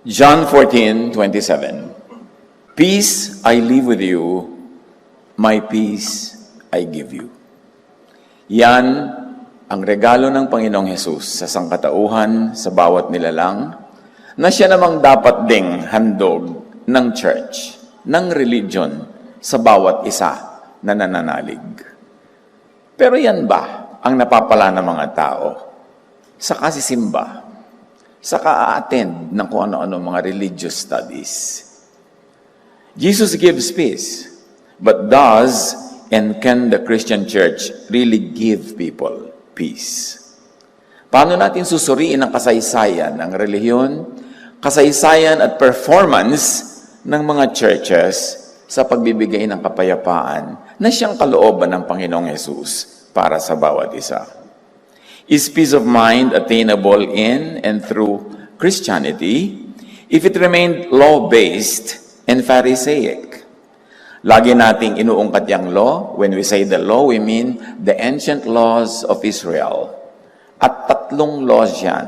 John 14:27. Peace I leave with you, my peace I give you. Yan ang regalo ng Panginoong Hesus sa sangkatauhan sa bawat nilalang na siya namang dapat ding handog ng church, ng religion sa bawat isa na nananalig. Pero yan ba ang napapala ng mga tao sa kasisimba, sa ka-attend ng kung ano-ano mga religious studies? Jesus gives peace, but does and can the Christian church really give people peace? Paano natin susuriin ang kasaysayan ng relihiyon, kasaysayan at performance ng mga churches sa pagbibigay ng kapayapaan na siyang kalooban ng Panginoong Hesus para sa bawat isa? Is peace of mind attainable in and through Christianity if it remained law-based and Pharisaic? Lagi nating inuungkat yung law. When we say the law, we mean the ancient laws of Israel. At tatlong laws yan.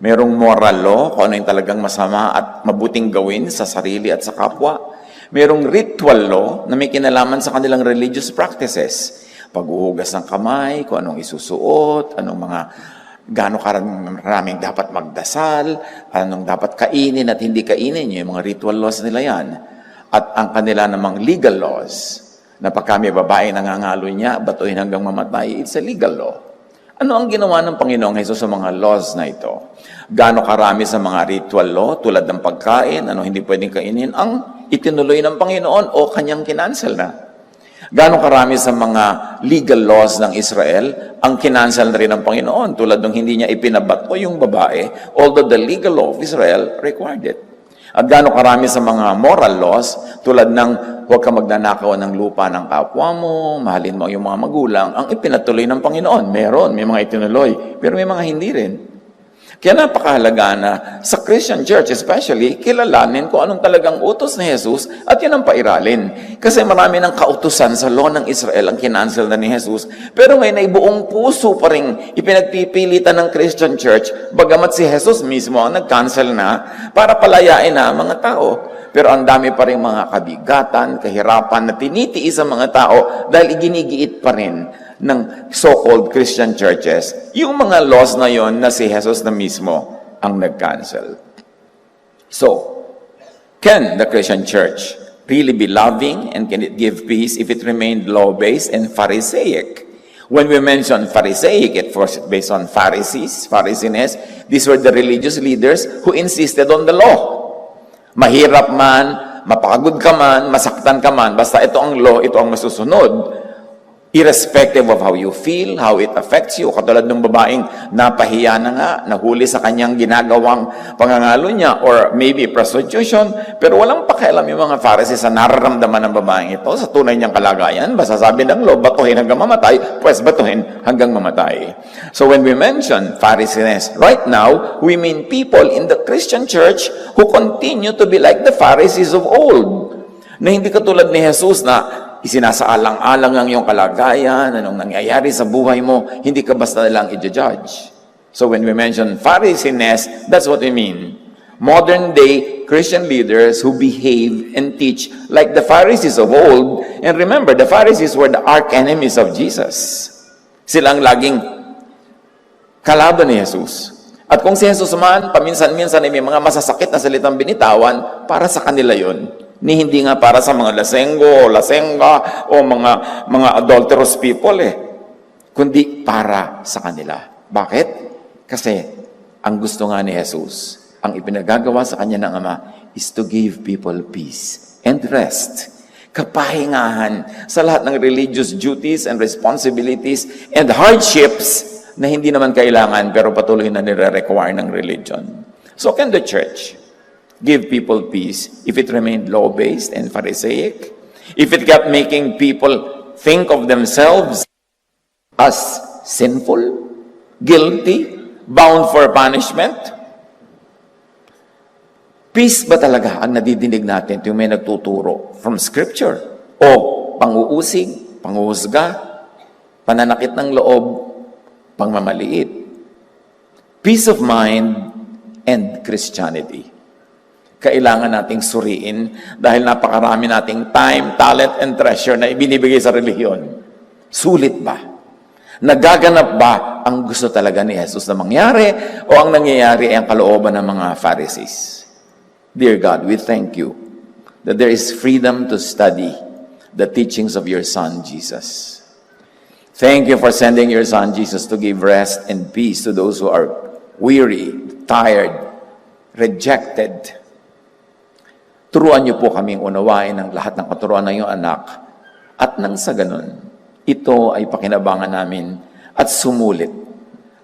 Merong moral law, kung ano yung talagang masama at mabuting gawin sa sarili at sa kapwa. Merong ritual law na may kinalaman sa kanilang religious practices. Paghuhugas ng kamay, kung anong isusuot, anong mga gaano karaming dapat magdasal, anong dapat kainin at hindi kainin, yung mga ritual laws nila yan. At ang kanila namang legal laws, na pagka may babae nangangalo niya, batuhin hanggang mamatay, it's a legal law. Ano ang ginawa ng Panginoong Hesus sa mga laws na ito? Gaano karami sa mga ritual law, tulad ng pagkain, ano hindi pwedeng kainin, ang itinuloy ng Panginoon o kanyang kinansel na? Gaano karami sa mga legal laws ng Israel ang kinansel na rin ng Panginoon, tulad ng hindi niya ipinabato yung babae, although the legal law of Israel required it. At gaano karami sa mga moral laws, tulad ng huwag ka magnanakaw ng lupa ng kapwa mo, mahalin mo yung mga magulang, ang ipinatuloy ng Panginoon. Meron, may mga itinuloy, pero may mga hindi rin. Kaya napakahalaga na sa Christian church especially, kilalanin kung anong talagang utos ni Jesus at yan ang pairalin. Kasi marami ng kautusan sa law ng Israel ang kinansel na ni Jesus. Pero ngayon ay buong puso pa rin ipinagpipilitan ng Christian church, bagamat si Jesus mismo ang nag-cancel na para palayain na mga tao. Pero ang dami pa rin mga kabigatan, kahirapan na tinitiis ang mga tao dahil iginigiit pa rin ng so-called Christian churches, yung mga laws na yon na si Jesus na mismo ang nag-cancel. So, can the Christian church really be loving and can it give peace if it remained law-based and Pharisaic? When we mention Pharisaic, it was based on Pharisees, Pharisees. These were the religious leaders who insisted on the law. Mahirap man, mapagod ka man, masaktan ka man, basta ito ang law, ito ang masusunod. Irrespective of how you feel, how it affects you. Katulad ng babaeng napahiya na nga, nahuli sa kanyang ginagawang pangangalo niya, or maybe prostitution, pero walang pakialam yung mga Pharisees sa nararamdaman ng babaeng ito sa tunay niyang kalagayan. Basta sabi ng law, batuhin hanggang mamatay, pues batuhin hanggang mamatay. So when we mention Pharisees, right now, we mean people in the Christian church who continue to be like the Pharisees of old. Na hindi katulad ni Jesus na isinasaalang-alang ang iyong kalagayan, anong nangyayari sa buhay mo, hindi ka basta lang i-judge. So when we mention Pharisees, that's what we mean. Modern day Christian leaders who behave and teach like the Pharisees of old. And remember, the Pharisees were the arch-enemies of Jesus. Silang laging kalaban ni Jesus. At kung si Jesus man, paminsan-minsan ay may mga masasakit na salitang binitawan, para sa kanila yon. Ni hindi nga para sa mga lasenggo o lasenga o mga adulterous people kundi para sa kanila. Bakit? Kasi ang gusto nga ni Jesus, ang ipinagagawa sa kanya ng Ama, is to give people peace and rest. Kapahingahan sa lahat ng religious duties and responsibilities and hardships na hindi naman kailangan pero patuloy na nire-require ng religion. So can the church give people peace if it remained law-based and Pharisaic? If it kept making people think of themselves as sinful, guilty, bound for punishment? Peace ba talaga ang nadidinig natin yung may nagtuturo from Scripture? O pang-uusig, panghuhusga, pananakit ng loob, pangmamaliit? Peace of mind and Christianity. kailangan nating suriin dahil napakarami nating time, talent, and treasure na ibinibigay sa relihiyon. Sulit ba? Nagaganap ba ang gusto talaga ni Jesus na mangyari o ang nangyayari ay ang kalooban ng mga Pharisees? Dear God, we thank you that there is freedom to study the teachings of your Son, Jesus. Thank you for sending your Son, Jesus, to give rest and peace to those who are weary, tired, rejected. Turuan niyo po kaming unawain ang lahat ng katuruan ng iyong anak at nang sa ganun, ito ay pakinabangan namin at sumulit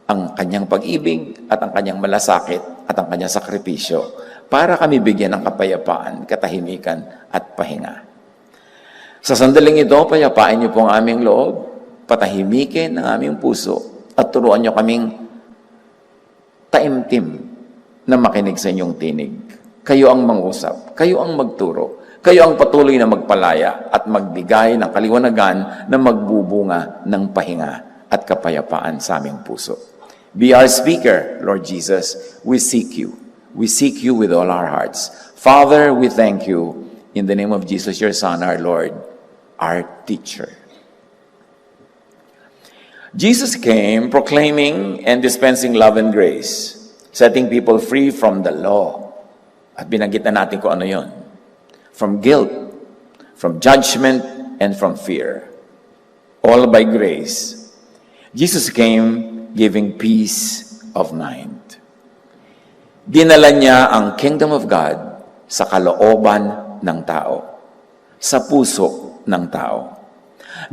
ang kanyang pag-ibig at ang kanyang malasakit at ang kanyang sakripisyo para kami bigyan ng kapayapaan, katahimikan at pahinga. Sa sandaling ito, payapain niyo po ang aming loob, patahimikin ang aming puso at turuan niyo kaming taimtim na makinig sa inyong tinig. Kayo ang mangusap, kayo ang magturo, kayo ang patuloy na magpalaya at magbigay ng kaliwanagan na magbubunga ng pahinga at kapayapaan sa aming puso. Be our speaker, Lord Jesus. We seek you. We seek you with all our hearts. Father, we thank you in the name of Jesus, your Son, our Lord, our teacher. Jesus came proclaiming and dispensing love and grace, setting people free from the law. At binanggit na natin kung ano yon. From guilt, from judgment, and from fear. All by grace. Jesus came giving peace of mind. Dinala niya ang kingdom of God sa kalooban ng tao, sa puso ng tao.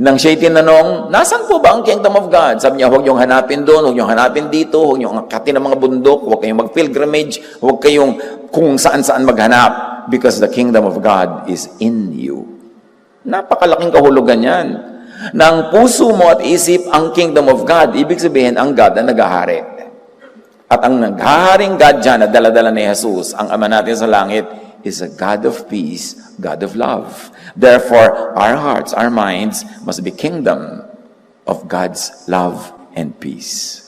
Nang siya'y tinanong, nasan po ba ang kingdom of God? Sabi niya, huwag niyong hanapin doon, huwag niyong hanapin dito, huwag niyong akatin ng mga bundok, huwag kayong mag-pilgrimage, huwag kayong kung saan-saan maghanap. Because the kingdom of God is in you. Napakalaking kahulugan yan. Na ang puso mo at isip ang kingdom of God, ibig sabihin ang God na naghahari. At ang naghaharing God dyan na dala-dala ni Jesus, ang Ama natin sa langit, is a God of peace, God of love. Therefore, our hearts, our minds must be kingdom of God's love and peace.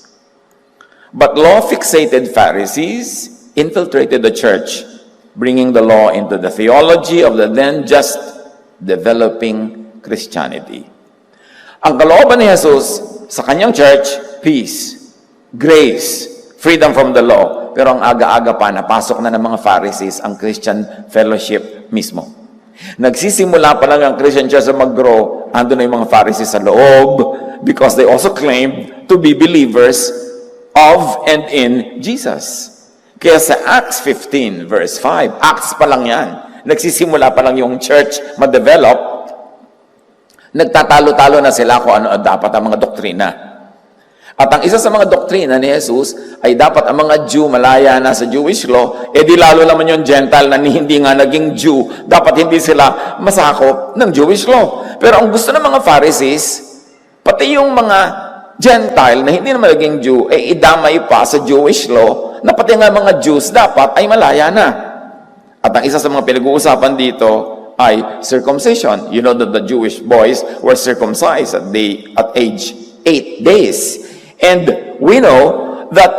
But law-fixated Pharisees infiltrated the church, bringing the law into the theology of the then just developing Christianity. Ang kalooban ni Jesus sa kanyang church, peace, grace, freedom from the law. Pero ang aga-aga pa, napasok na ng mga Pharisees ang Christian fellowship mismo. Nagsisimula pa lang ang Christian church na mag-grow, ando na yung mga Pharisees sa loob because they also claimed to be believers of and in Jesus. Kaya sa Acts 15, verse 5, Acts pa lang yan. Nagsisimula pa lang yung church ma-develop. Nagtatalo-talo na sila kung ano dapat ang mga doktrina. At ang isa sa mga doktrina ni Jesus ay dapat ang mga Jew malaya na sa Jewish law, di lalo naman yung Gentile na hindi nga naging Jew, dapat hindi sila masakop ng Jewish law. Pero ang gusto ng mga Pharisees, pati yung mga Gentile na hindi naman naging Jew, idamay pa sa Jewish law, na pati nga mga Jews dapat ay malaya na. At ang isa sa mga pinag-uusapan dito ay circumcision. You know that the Jewish boys were circumcised at age 8 days. And we know that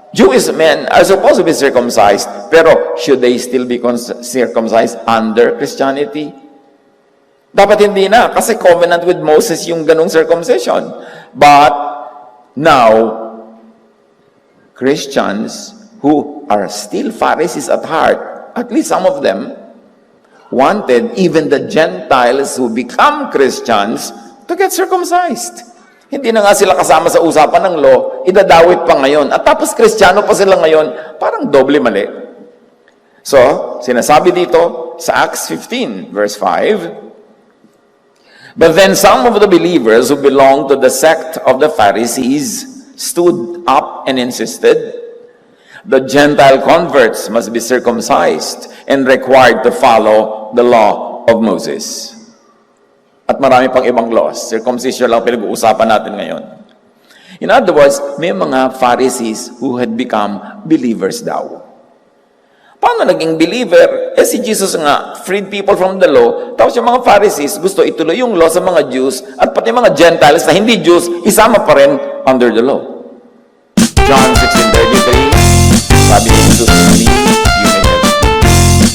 Jewish men are supposed to be circumcised, pero should they still be circumcised under Christianity? Dapat hindi na, kasi covenant with Moses yung ganung circumcision. But now, Christians who are still Pharisees at heart, at least some of them, wanted even the Gentiles who become Christians to get circumcised. Hindi na nga sila kasama sa usapan ng law, idadawit pa ngayon. At tapos Kristiyano pa sila ngayon, parang doble mali. So, sinasabi dito sa Acts 15, verse 5, but then some of the believers who belonged to the sect of the Pharisees stood up and insisted, the Gentile converts must be circumcised and required to follow the law of Moses. At marami pang ibang laws. Circumcision lang pinag-uusapan natin ngayon. In other words, may mga Pharisees who had become believers daw. Paano naging believer? Si Jesus nga, freed people from the law. Tapos yung mga Pharisees, gusto ituloy yung law sa mga Jews at pati mga Gentiles na hindi Jews, isama pa rin under the law. John 16:33, sabi ni Jesus to me, you may have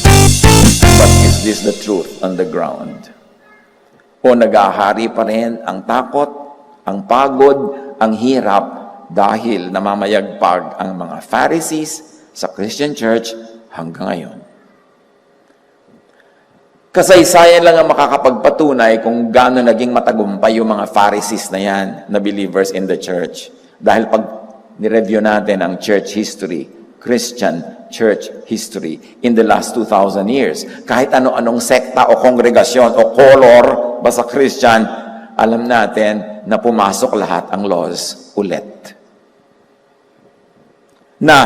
is the truth on the ground? O nag-ahari pa rin ang takot, ang pagod, ang hirap dahil namamayagpag ang mga Pharisees sa Christian Church hanggang ngayon? Kasaysayan lang ang makakapagpatunay kung gaano naging matagumpay yung mga Pharisees na yan, na believers in the church. Dahil pag nireview natin ang church history, Christian church history in the last 2,000 years, kahit ano-anong sekta o kongregasyon o color, basta Christian, alam natin na pumasok lahat ang laws ulit. Na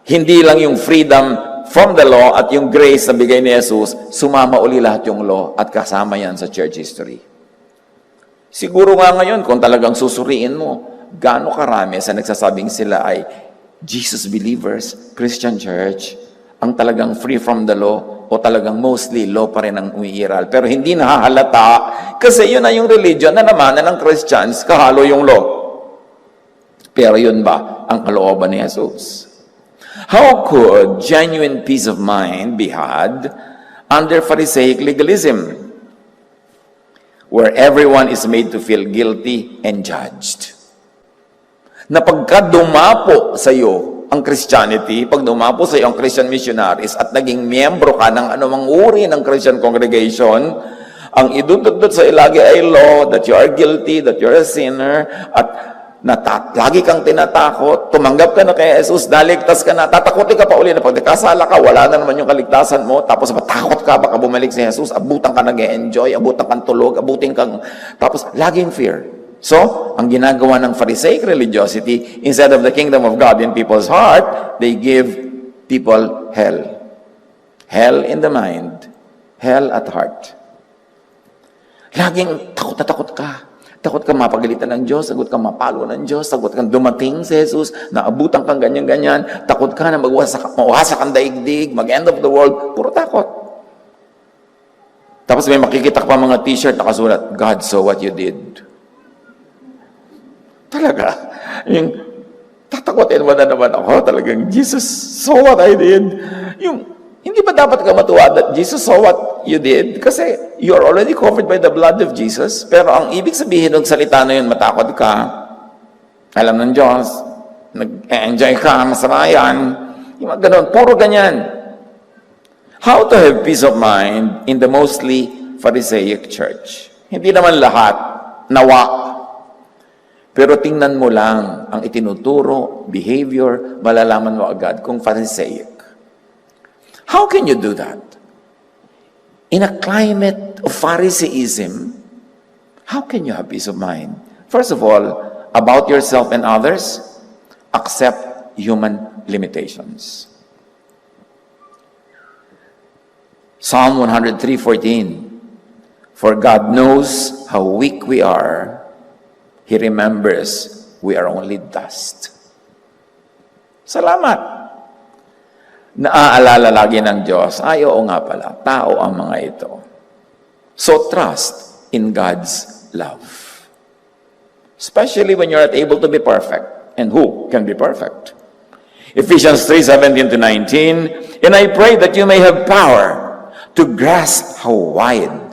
hindi lang yung freedom from the law at yung grace na bigay ni Jesus, sumama uli lahat yung law at kasama yan sa church history. Siguro nga ngayon, kung talagang susuriin mo, gaano karami sa nagsasabing sila ay Jesus believers, Christian church, ang talagang free from the law o talagang mostly law pa rin ang umiiral. Pero hindi nahahalata kasi yun na yung religion na naman ng Christians, kahalo yung law. Pero yun ba ang kalooban ni Jesus? How could genuine peace of mind be had under Pharisaic legalism, where everyone is made to feel guilty and judged? Na pagka dumapo sa iyo ang Christianity, pag dumapo sa iyo ang Christian missionaries at naging miyembro ka ng anumang uri ng Christian congregation, ang idududod sa ilagi ay law, that you are guilty, that you are a sinner, at lagi kang tinatakot, tumanggap ka na kay Jesus, naligtas ka na, tatakotin ka pa uli na pag nakasala ka, wala na naman yung kaligtasan mo, tapos matakot ka, baka bumalik si Jesus, abutan ka nag-enjoy, abutan kang tulog, abutin kang, tapos laging fear. So, ang ginagawa ng Pharisaic religiosity, instead of the kingdom of God in people's heart, they give people hell. Hell in the mind, hell at heart. Laging takot na takot ka. Takot kang mapagalitan ng Diyos, takot kang mapalo ng Diyos, takot kang dumating si Jesus, naabutan kang ganyan-ganyan, takot ka na mawasak ang daigdig, mag-end of the world, puro takot. Tapos may makikita ka pa mga t-shirt nakasulat, God saw what you did. Talaga, yung tatakotin mo na naman ako, talagang Jesus saw what I did. Yung hindi ba dapat ka matuwa that Jesus saw what you did? Kasi you're already covered by the blood of Jesus. Pero ang ibig sabihin ng salita na yun, matakot ka, alam ng Diyos, nag-enjoy ka, masama yan. Yung mga ganun, puro ganyan. How to have peace of mind in the mostly Pharisaic church? Hindi naman lahat, nawa. Pero tingnan mo lang ang itinuturo, behavior, malalaman mo agad kung Pharisaic. How can you do that? In a climate of Pharisaism, how can you have peace of mind? First of all, about yourself and others, accept human limitations. Psalm 103:14, for God knows how weak we are. He remembers we are only dust. Salamat. Naaalala lagi ng Diyos, ay oo nga pala, tao ang mga ito. So trust in God's love. Especially when you're not able to be perfect. And who can be perfect? Ephesians 3:17-19, and I pray that you may have power to grasp how wide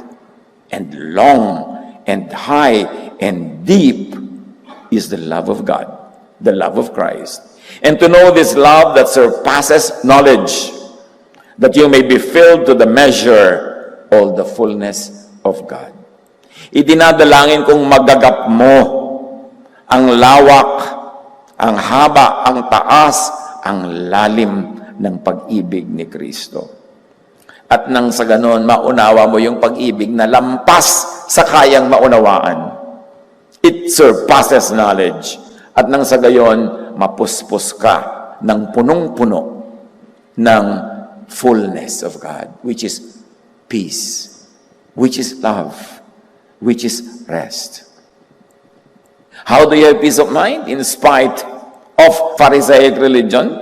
and long and high and deep is the love of God, the love of Christ. And to know this love that surpasses knowledge, that you may be filled to the measure all the fullness of God. Idinadalangin kong magagap mo ang lawak, ang haba, ang taas, ang lalim ng pag-ibig ni Kristo. At nang sa ganon, maunawa mo yung pag-ibig na lampas sa kayang maunawaan. It surpasses knowledge. At nang sa gayon, mapuspos ka ng punong-puno ng fullness of God, which is peace, which is love, which is rest. How do you have peace of mind? In spite of Pharisaic religion,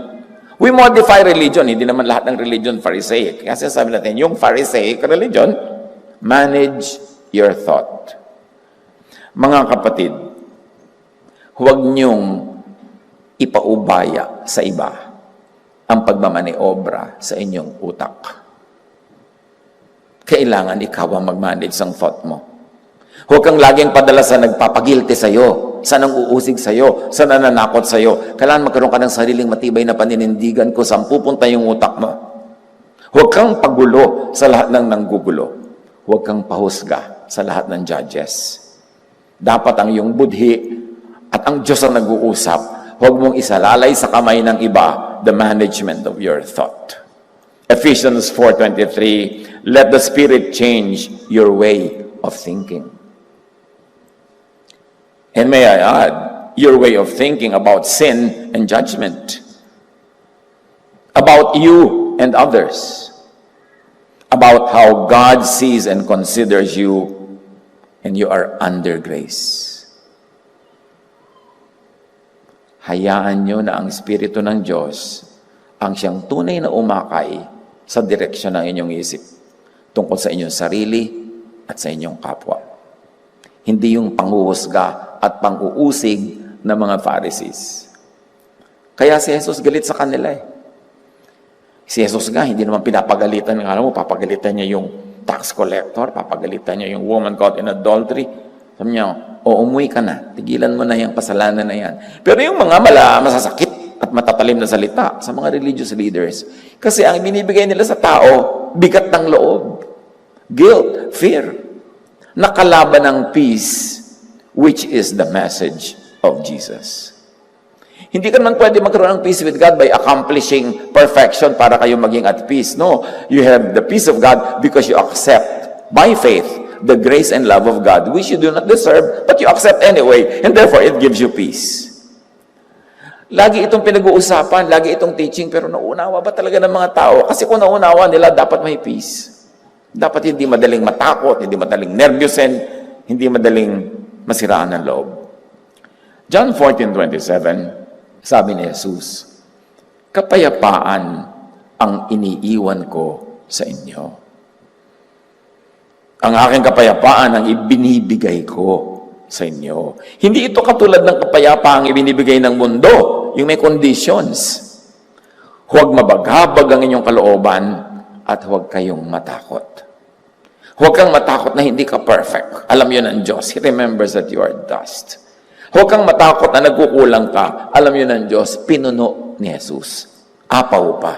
we modify religion. Hindi naman lahat ng religion Pharisaic. Kasi sabi natin, yung Pharisaic religion, manage your thought. Mga kapatid, huwag niyong ipaubaya sa iba ang pagmamaniobra sa inyong utak. Kailangan ikaw ang mag-manage ng thought mo. Huwag kang laging padala sa nagpapagilty sa'yo, sa nang uusig sa'yo, sa nananakot sa'yo. Kailangan magkaroon ka ng sariling matibay na paninindigan kung saan pupunta yung utak mo. Huwag kang pagulo sa lahat ng nanggugulo. Huwag kang pahusga sa lahat ng judges. Dapat ang iyong budhi at ang Diyos ang nag-uusap. Huwag mong isalalay sa kamay ng iba the management of your thought. Ephesians 4:23, let the Spirit change your way of thinking. And may I add, your way of thinking about sin and judgment, about you and others, about how God sees and considers you, and you are under grace. Hayaan nyo na ang Espiritu ng Diyos ang siyang tunay na umakay sa direksyon ng inyong isip tungkol sa inyong sarili at sa inyong kapwa. Hindi yung panghuhusga at pang-uusig ng mga Pharisees. Kaya si Jesus galit sa kanila eh. Si Jesus nga, hindi naman pinapagalitan. Alam mo, papagalitan niya yung tax collector, papagalitan niya yung woman caught in adultery. Sabi niya, umuwi ka na. Tigilan mo na yung kasalanan na yan. Pero yung mga masasakit at matatalim na salita sa mga religious leaders, kasi ang binibigay nila sa tao, bigat ng loob, guilt, fear, nakalaban ng peace, which is the message of Jesus. Hindi ka naman pwede magkaroon ng peace with God by accomplishing perfection para kayo maging at peace. No, you have the peace of God because you accept by faith the grace and love of God, which you do not deserve, but you accept anyway, and therefore it gives you peace. Lagi itong pinag-uusapan, lagi itong teaching, pero nauunawa ba talaga ng mga tao? Kasi kung nauunawa nila, dapat may peace. Dapat hindi madaling matakot, hindi madaling nervyusin, hindi madaling masiraan ng loob. John 14:27, sabi ni Jesus, kapayapaan ang iniiwan ko sa inyo. Ang aking kapayapaan ang ibinibigay ko sa inyo. Hindi ito katulad ng kapayapaang ibinibigay ng mundo, yung may conditions. Huwag mabaghabag ang inyong kalooban at huwag kayong matakot. Huwag kang matakot na hindi ka perfect. Alam yun ng Diyos. He remembers that you are dust. Huwag kang matakot na nagkukulang ka. Alam yun ng Diyos. Pinuno ni Jesus. Apaw pa.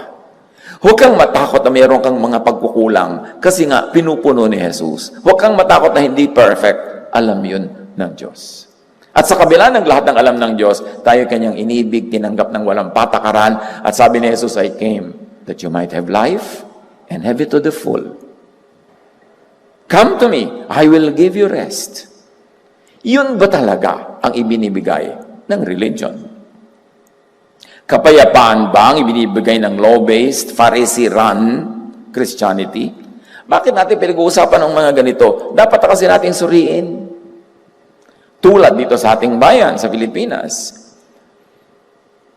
Huwag kang matakot na mayroon kang mga pagkukulang kasi nga pinupuno ni Jesus. Huwag kang matakot na hindi perfect. Alam yun ng Diyos. At sa kabila ng lahat ng alam ng Diyos, tayo kanyang inibig, tinanggap ng walang patakaran. At sabi ni Jesus, I came that you might have life and have it to the full. Come to me, I will give you rest. Yun ba talaga ang ibinibigay ng religion? Kapayapaan ba ang ibinibigay ng law-based, Pharisee-run Christianity? Bakit natin pinag-uusapan ng mga ganito? Dapat kasi natin suriin. Tulad dito sa ating bayan, sa Pilipinas.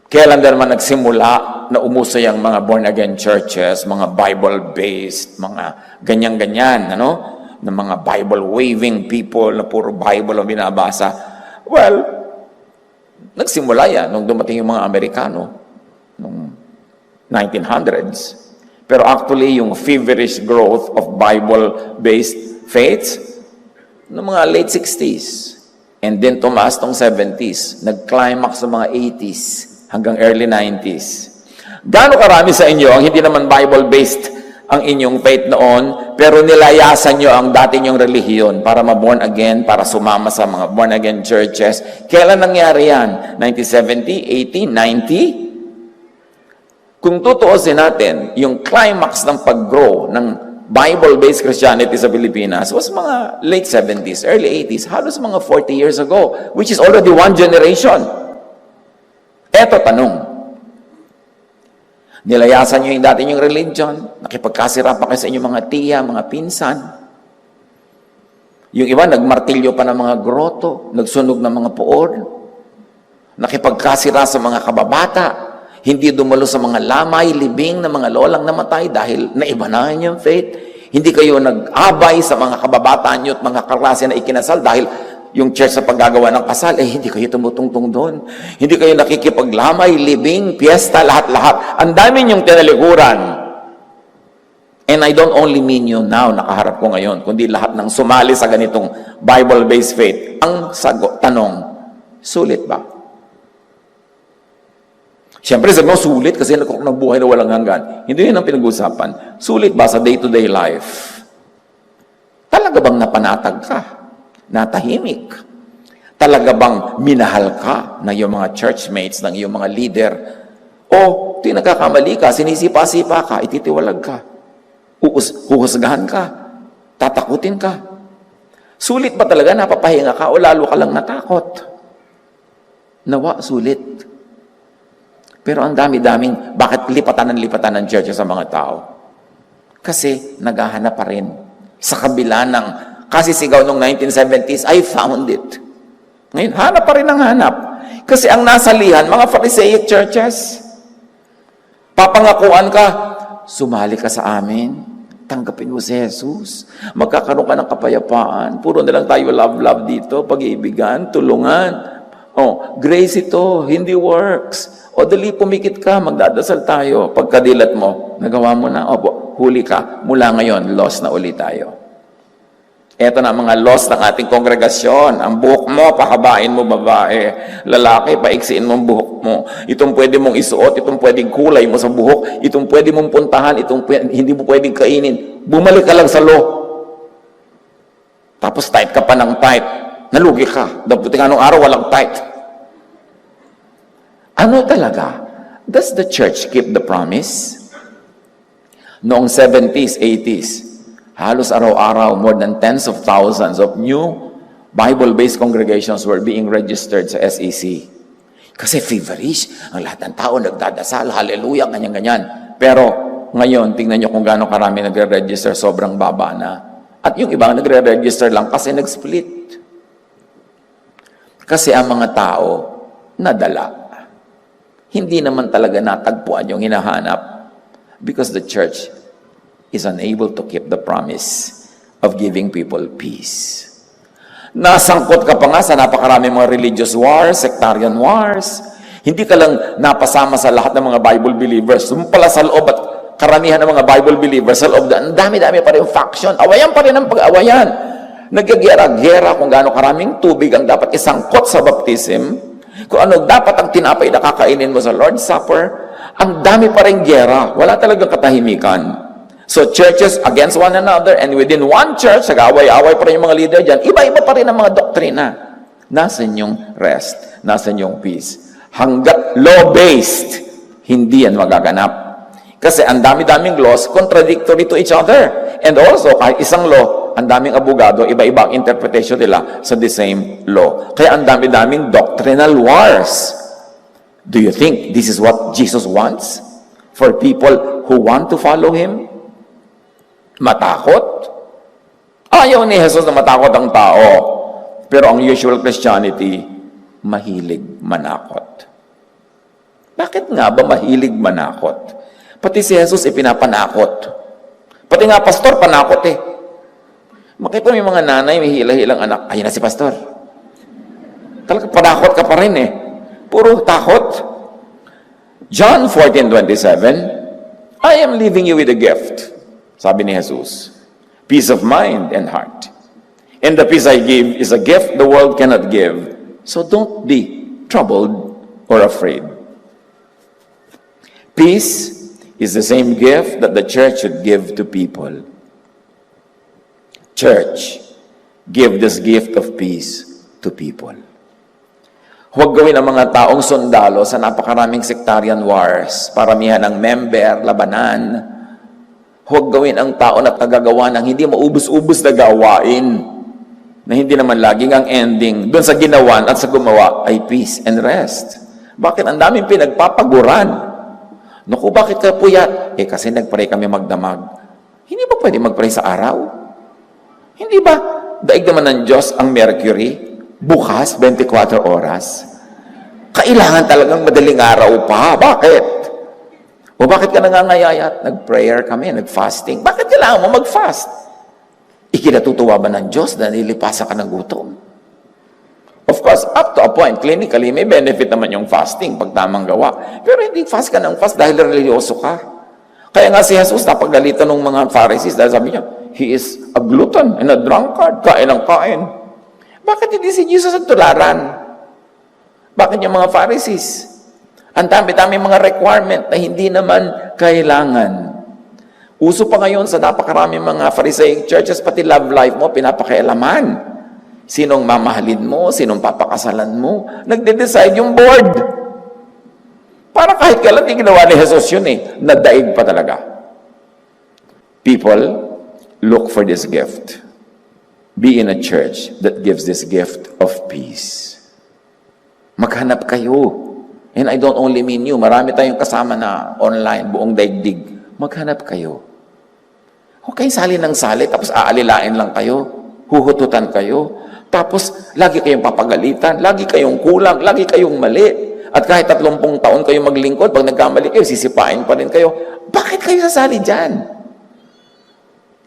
Kailan din naman nagsimula na umuso yung mga born-again churches, mga Bible-based, mga ganyan-ganyan, ano? Ng mga Bible-waving people na puro Bible ang binabasa. Well, nagsimula yan nung dumating yung mga Amerikano, nung 1900s. Pero actually, yung feverish growth of Bible-based faiths, noong mga late 60s. And then tumaas tong 70s. Nag-climax sa mga 80s hanggang early 90s. Gaano karami sa inyo ang hindi naman Bible-based ang inyong faith noon, pero nilayasan nyo ang dati nyong relihiyon para ma-born again, para sumama sa mga born-again churches. Kailan nangyari yan? 1970, 80, 90? Kung tutuusin natin, yung climax ng pag-grow ng Bible-based Christianity sa Pilipinas was mga late 70s, early 80s, halos mga 40 years ago, which is already one generation. Eto tanong, nilayasan nyo yung dati nyong religion, nakipagkasira pa kayo sa inyong mga tiya, mga pinsan. Yung iba, nagmartilyo pa ng mga groto, nagsunog ng mga puor, nakipagkasira sa mga kababata, hindi dumalo sa mga lamay, libing na mga lolang namatay dahil naibanahan yung faith. Hindi kayo nag-abay sa mga kababataan nyo at mga kaklase na ikinasal dahil yung church sa paggagawa ng kasal, hindi kayo tumutungtong doon. Hindi kayo nakikipaglamay, libing, piyesta, lahat-lahat. Ang dami niyong tinalikuran. And I don't only mean you now, nakaharap ko ngayon, kundi lahat ng sumali sa ganitong Bible-based faith. Ang tanong, sulit ba? Siyempre, sabi mo, sulit kasi ng buhay na walang hanggan. Hindi yun ang pinag-usapan. Sulit ba sa day-to-day life? Talaga bang napanatag ka? Natahimik? Talaga bang minahal ka ng iyong mga churchmates, ng iyong mga leader? O, nagkakamali ka, sinisipa-sipa ka, ititiwalag ka, huhusgahan ka, tatakutin ka. Sulit ba talaga napapahinga ka o lalo ka lang natakot? Nawa, sulit. Pero ang dami-daming, bakit lipatan ng church sa mga tao? Kasi naghahanap pa rin. Sa kabila ng kasisigaw noong 1970s, I found it. Ngayon, hanap pa rin ang hanap. Kasi ang nasalihan, mga Pharisaic churches, papangakuan ka, sumali ka sa amin, tanggapin mo si Jesus, magkakaroon ka ng kapayapaan, puro na lang tayo love dito, pag-iibigan, tulungan. Oh, grace ito, hindi works. O dali pumikit ka, magdadasal tayo. Pagkadilat mo, nagawa mo na, opo, huli ka. Mula ngayon, lost na ulit tayo. Ito na mga lost ng ating kongregasyon. Ang buhok mo, pahabain mo babae. Lalaki, paiksiin mo ang buhok mo. Itong pwede mong isuot, itong pwedeng kulay mo sa buhok, itong pwede mong puntahan, itong hindi mo pwedeng kainin. Bumalik ka lang sa law. Tapos tight ka pa ng tight. Nalugi ka. Dapat nga nung araw, walang tight. Ano talaga? Does the church keep the promise? Noong 70s, 80s, halos araw-araw, more than tens of thousands of new Bible-based congregations were being registered sa SEC. Kasi feverish, ang lahat ng tao nagdadasal, hallelujah, ganyan-ganyan. Pero ngayon, tingnan nyo kung gaano karami nagre-register, sobrang baba na. At yung ibang nagre-register lang kasi nag-split. Kasi ang mga tao, nadala. Hindi naman talaga natagpuan yung hinahanap because the church is unable to keep the promise of giving people peace. Nasangkot ka pa nga sa napakaraming mga religious wars, sectarian wars. Hindi ka lang napasama sa lahat ng mga Bible believers. Pala sa loob at karamihan ng mga Bible believers sa loob, ang dami-dami pa rin faction. Awayan pa rin ang pag-awayan. Nagyagera-gera kung gaano karaming tubig ang dapat isangkot sa baptism. Kung ano dapat ang tinapay na kakainin mo sa Lord's Supper, ang dami pa rin gera. Wala talagang katahimikan. So churches against one another and within one church, nag-away-away pa rin yung mga leader dyan, iba-iba pa rin ang mga doktrina. Nasaan yung rest? Nasaan yung peace? Hanggat law-based, hindi yan magaganap. Kasi ang dami-daming laws contradictory to each other. And also, kahit isang law, ang daming abogado, iba-iba ang interpretation nila sa the same law. Kaya ang dami-daming doctrinal wars. Do you think this is what Jesus wants for people who want to follow Him? Matakot? Ayaw ni Jesus na matakot ang tao. Pero ang usual Christianity, mahilig manakot. Bakit nga ba mahilig manakot? Pati si Jesus ipinapanakot. Pati nga pastor, panakot eh. Makita mo yung mga nanay, may hila-hilang anak. Ayun na si pastor. Talaga panakot ka pa rin eh. Puro takot. John 14:27, I am leaving you with a gift. Sabi ni Jesus. Peace of mind and heart. And the peace I give is a gift the world cannot give. So don't be troubled or afraid. Peace is the same gift that the church should give to people. Church, give this gift of peace to people. Huwag gawin ang mga taong sundalo sa napakaraming sectarian wars, paramihan ng member, labanan. Huwag gawin ang tao na tagagawa ng hindi maubos-ubos na gawain, na hindi naman laging ang ending doon sa ginawan at sa gumawa ay peace and rest. Bakit ang daming pinagpapaguran? Naku, bakit ka puyat? Kasi nagpray kami magdamag. Hindi ba pwede magpray sa araw? Hindi ba daig naman ng Diyos ang mercury? Bukas, 24 oras. Kailangan talagang madaling araw pa. Bakit? O bakit ka nangangayayat? Nag-prayer kami, nag-fasting. Bakit kailangan mo mag-fast? Ikinatutuwa ba ng Diyos na nilipasan ka ng gutom? Of course, up to a point, clinically, may benefit naman yung fasting pag tamang gawa. Pero hindi fast ka ng fast dahil religyoso ka. Kaya nga si Jesus, napagalitan ng mga Pharisees dahil sabi niya, he is a glutton and a drunkard, kain ng kain. Bakit hindi si Jesus ang tularan? Bakit yung mga Pharisees? Ang dami-dami mga requirement na hindi naman kailangan. Uso pa ngayon sa napakaraming mga Pharisaic churches, pati love life mo, pinapakialaman. Sinong mamahalin mo, sinong papakasalan mo, nagde-decide yung board. Para kahit kailan di ginawa ni Jesus yun nadaig pa talaga. People look for this gift. Be in a church that gives this gift of peace. Maghanap kayo. And I don't only mean you. Marami tayong kasama na online, buong daigdig. Maghanap kayo. Huwag kayong sali ng sali, tapos aalilain lang kayo. Huhututan kayo. Tapos, lagi kayong papagalitan, lagi kayong kulang, lagi kayong mali. At kahit 30 taon kayong maglingkod, pag nagkamali kayo, sisipain pa rin kayo. Bakit kayo sasali dyan?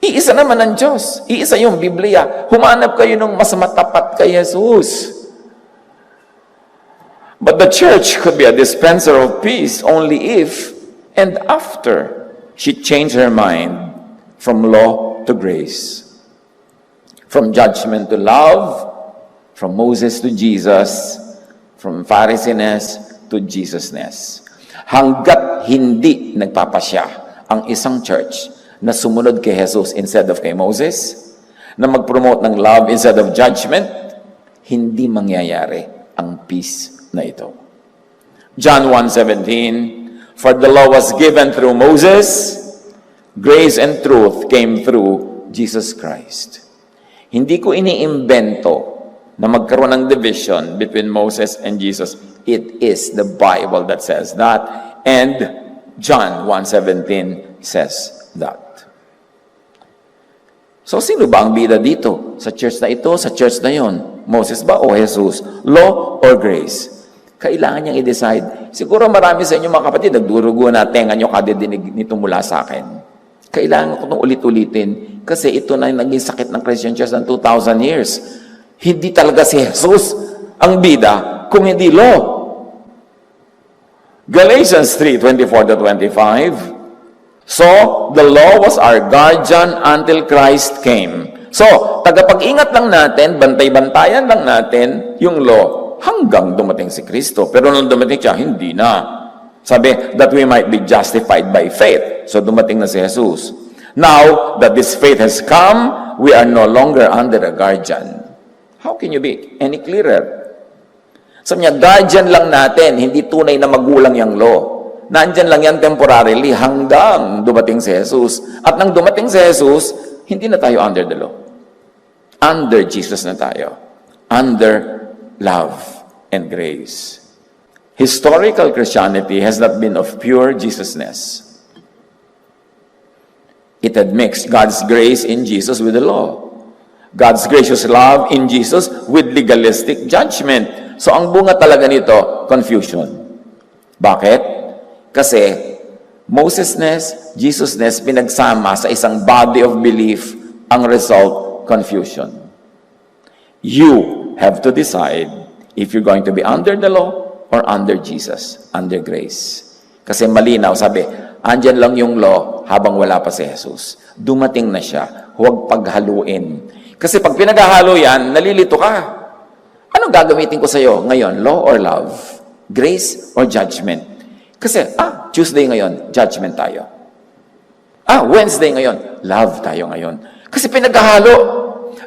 Iisa naman ang Diyos. Iisa yung Biblia. Humanap kayo ng mas matapat kay Jesus. But the church could be a dispenser of peace only if and after she changed her mind from law to grace. From judgment to love, from Moses to Jesus, from Pharisees to Jesusness. Hanggat hindi nagpapasya ang isang church na sumunod kay Jesus instead of kay Moses, na mag-promote ng love instead of judgment, hindi mangyayari ang peace na ito. John 1:17, for the law was given through Moses, grace and truth came through Jesus Christ. Hindi ko iniimbento na magkaroon ng division between Moses and Jesus. It is the Bible that says that, and John 1:17 says that. So, sino ba ang bida dito? Sa church na ito, sa church na yon? Moses ba o Jesus? Law or grace? Kailangan niyang i-decide. Siguro marami sa inyo mga kapatid, nagdurugo na tenga niyo kadidinig nito mula sa akin. Kailangan ko itong ulit-ulitin kasi ito na yung naging sakit ng Christian Church ng 2,000 years. Hindi talaga si Jesus ang bida kung hindi law. Galatians 3:24-25, so, the law was our guardian until Christ came. So, tagapag-ingat lang natin, bantay-bantayan lang natin yung law hanggang dumating si Kristo. Pero nung dumating siya, hindi na. Sabi, that we might be justified by faith. So, dumating na si Jesus. Now, that this faith has come, we are no longer under a guardian. How can you be any clearer? Sabi niya, guardian lang natin, hindi tunay na magulang yung law. Nandyan lang yan temporarily hanggang dumating si Jesus. At nang dumating si Jesus, hindi na tayo under the law. Under Jesus na tayo. Under love and grace. Historical Christianity has not been of pure Jesusness. It had mixed God's grace in Jesus with the law. God's gracious love in Jesus with legalistic judgment. So ang bunga talaga nito, confusion. Bakit? Kasi Mosesness, Jesusness, pinagsama sa isang body of belief, ang result, confusion. You have to decide if you're going to be under the law or under Jesus, under grace. Kasi malinaw, sabi, andyan lang yung law habang wala pa si Jesus. Dumating na siya, huwag paghaluin. Kasi pag pinaghahalo yan, nalilito ka. Anong gagamitin ko sa'yo ngayon, law or love? Grace or judgment? Kasi, Tuesday ngayon, judgment tayo. Wednesday ngayon, love tayo ngayon. Kasi pinaghahalo.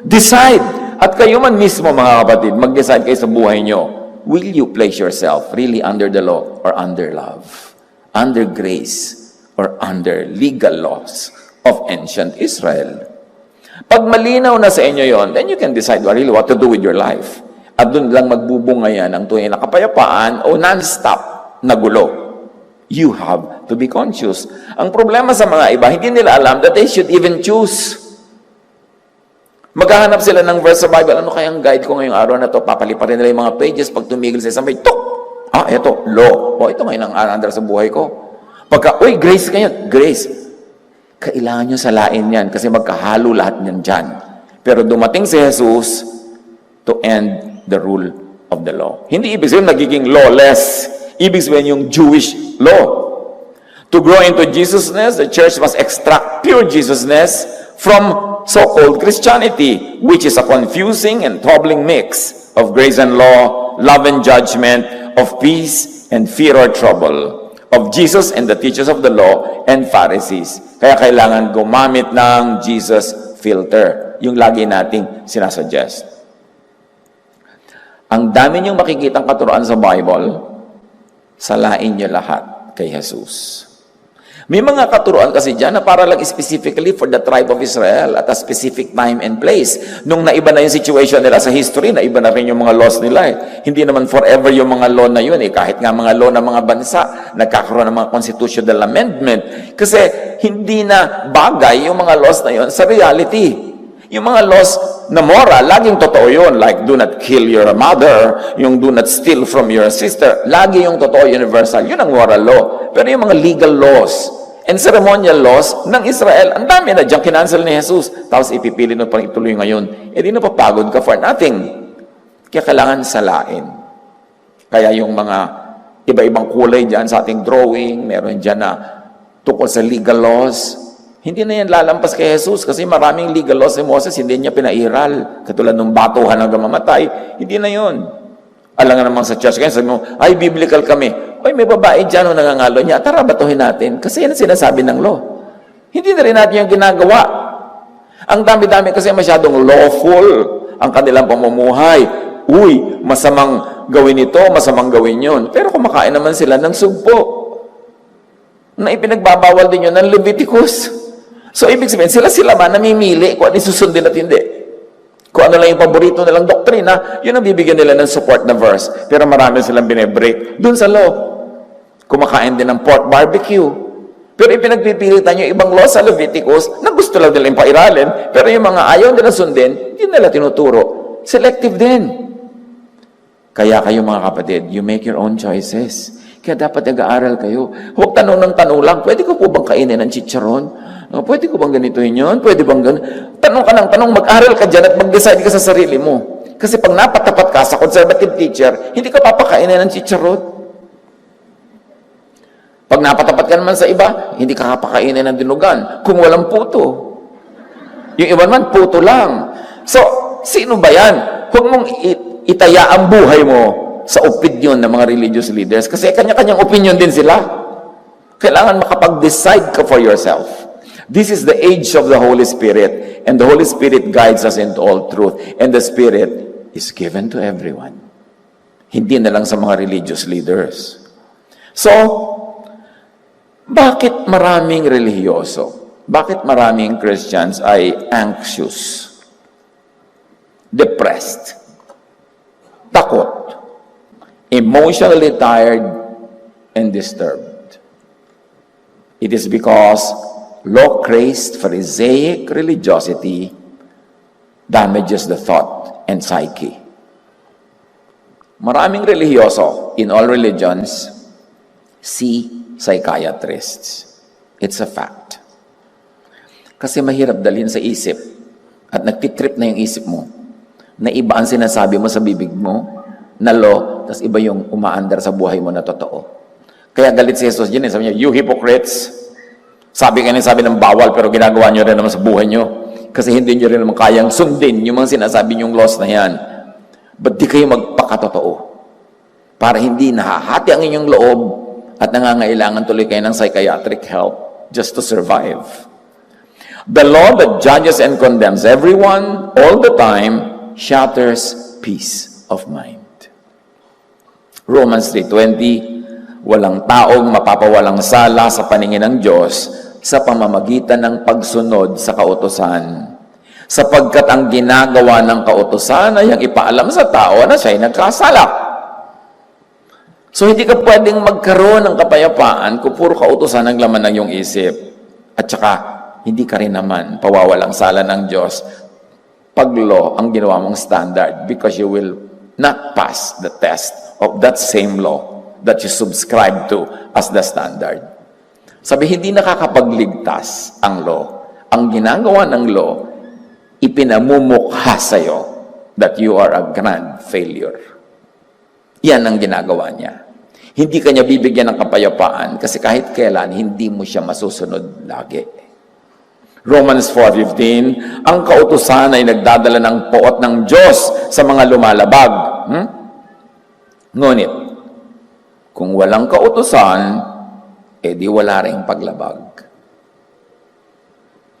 Decide. At kayo man mismo, mga kapatid, mag-decide kayo sa buhay nyo. Will you place yourself really under the law or under love? Under grace or under legal laws of ancient Israel? Pag malinaw na sa inyo yon, then you can decide really what to do with your life. At doon lang magbubunga yan ang tunay na kapayapaan o non-stop na gulo. You have to be conscious. Ang problema sa mga iba, hindi nila alam that they should even choose. Maghahanap sila ng verse sa Bible. Ano kayang guide ko ngayong araw na to? Papaliparin nila yung mga pages. Pag tumigil sa isang page, tuk! Eto, law. Ito ngayon ang aandar sa buhay ko. Pagka, grace ngayon. Grace. Kailangan nyo salain yan kasi magkahalo lahat niyan dyan. Pero dumating si Jesus to end the rule of the law. Hindi ibig sabihin nagiging lawless. Ibig sabihin yung Jewish law. To grow into Jesusness, the church must extract pure Jesusness from so-called Christianity, which is a confusing and troubling mix of grace and law, love and judgment, of peace and fear or trouble, of Jesus and the teachers of the law and Pharisees. Kaya kailangan gumamit ng Jesus filter, yung lagi nating sinasuggest. Ang dami niyong makikitang katuruan sa Bible, salain niyo lahat kay Jesus. May mga katuruan kasi dyan na para lang specifically for the tribe of Israel at a specific time and place. Nung naiba na yung situation nila sa history, naiba na rin yung mga laws nila. Hindi naman forever yung mga law na yun. Kahit nga mga law ng mga bansa, nagkakaroon ng mga constitutional amendment. Kasi hindi na bagay yung mga laws na yun sa reality. Yung mga laws na moral, laging totoo yun. Like, do not kill your mother, yung do not steal from your sister. Lagi yung totoo, universal. Yun ang moral law. Pero yung mga legal laws and ceremonial laws ng Israel, ang dami na dyan kinancel ni Jesus. Tapos ipipilit mo pang ituloy ngayon. Di napapagod ka for nothing. Kaya kailangan salain. Kaya yung mga iba-ibang kulay dyan sa ating drawing, meron dyan na tungkol sa legal laws. Hindi na yan lalampas kay Jesus kasi maraming legal laws si Moses, hindi niya pinairal. Katulad ng batuhan hanggang mamatay, hindi na yun. Alam nga naman sa church, kaya sabi mo, ay, biblical kami. Ay, may babae dyan o nangangalo niya, tara, batuhin natin. Kasi yan ang sinasabi ng law. Hindi na rin natin yung ginagawa. Ang dami-dami kasi masyadong lawful ang kanilang pamumuhay. Uy, masamang gawin ito, masamang gawin yun. Pero kumakain naman sila ng sugpo na ipinagbabawal din yun ng Leviticus. So, ibig sabihin, sila ba namimili kung ano susundin at hindi. Kung ano lang yung paborito nilang doktrina, yun ang bibigyan nila ng support na verse. Pero marami silang binibreak dun sa law. Kumakain din ng pork barbecue. Pero ipinagpipilitan yung ibang law sa Leviticus na gusto lang nila yung pairalin, pero yung mga ayaw nila sundin, hindi nila tinuturo. Selective din. Kaya kayo mga kapatid, you make your own choices. Kaya dapat nag-aaral kayo. Huwag tanong ng tanong lang, pwede ko po bang kainin ng chicharon? Pwede ko bang ganituin yun? Pwede bang ganun? Tanong ka ng tanong, mag-aral ka dyan at mag-decide ka sa sarili mo. Kasi pag napatapat ka sa conservative teacher, hindi ka papakainin ng chicharon. Pag napatapat ka naman sa iba, hindi ka papakainin ng dinugan. Kung walang puto. Yung iba naman, puto lang. So, sino ba yan? Huwag mong itaya ang buhay mo sa opinion ng mga religious leaders. Kasi kanya-kanyang opinion din sila. Kailangan makapag-decide ka for yourself. This is the age of the Holy Spirit, and the Holy Spirit guides us into all truth, and the Spirit is given to everyone. Hindi na lang sa mga religious leaders. So, bakit maraming relihiyoso? Bakit maraming Christians ay anxious, depressed, takot, emotionally tired, and disturbed? It is because law-crazed Pharisaic religiosity damages the thought and psyche. Maraming relihiyoso in all religions see psychiatrists. It's a fact. Kasi mahirap dalhin sa isip at nagtitrip na yung isip mo na iba ang sinasabi mo sa bibig mo na law, tapos iba yung umaandar sa buhay mo na totoo. Kaya galit si Jesus dyan, sabi niya, you hypocrites! Sabi ng bawal, pero ginagawa nyo rin naman sa buhay nyo. Kasi hindi nyo rin naman kayang sundin yung mga sinasabi nyong laws na yan. Ba't di kayo magpakatotoo? Para hindi nahahati ang inyong loob at nangangailangan tuloy kayo ng psychiatric help just to survive. The law that judges and condemns everyone all the time shatters peace of mind. Romans 3:20, walang taong mapapawalang sala sa paningin ng Diyos sa pamamagitan ng pagsunod sa kautusan. Sapagkat ang ginagawa ng kautusan ay ang ipaalam sa tao na siya'y nagkasala. So, hindi ka pwedeng magkaroon ng kapayapaan kung puro kautusan ang laman ng iyong isip. At saka, hindi ka rin naman pawawalang sala ng Diyos pag law ang ginawa mong standard, because you will not pass the test of that same law that you subscribe to as the standard. Sabi, hindi nakakapagligtas ang law. Ang ginagawa ng law, ipinamumukha sa'yo that you are a grand failure. Yan ang ginagawa niya. Hindi ka niya bibigyan ng kapayapaan kasi kahit kailan, hindi mo siya masusunod lagi. Romans 4:15, ang kautusan ay nagdadala ng poot ng Diyos sa mga lumalabag. Ngunit, kung walang kautusan, edi wala ring paglabag.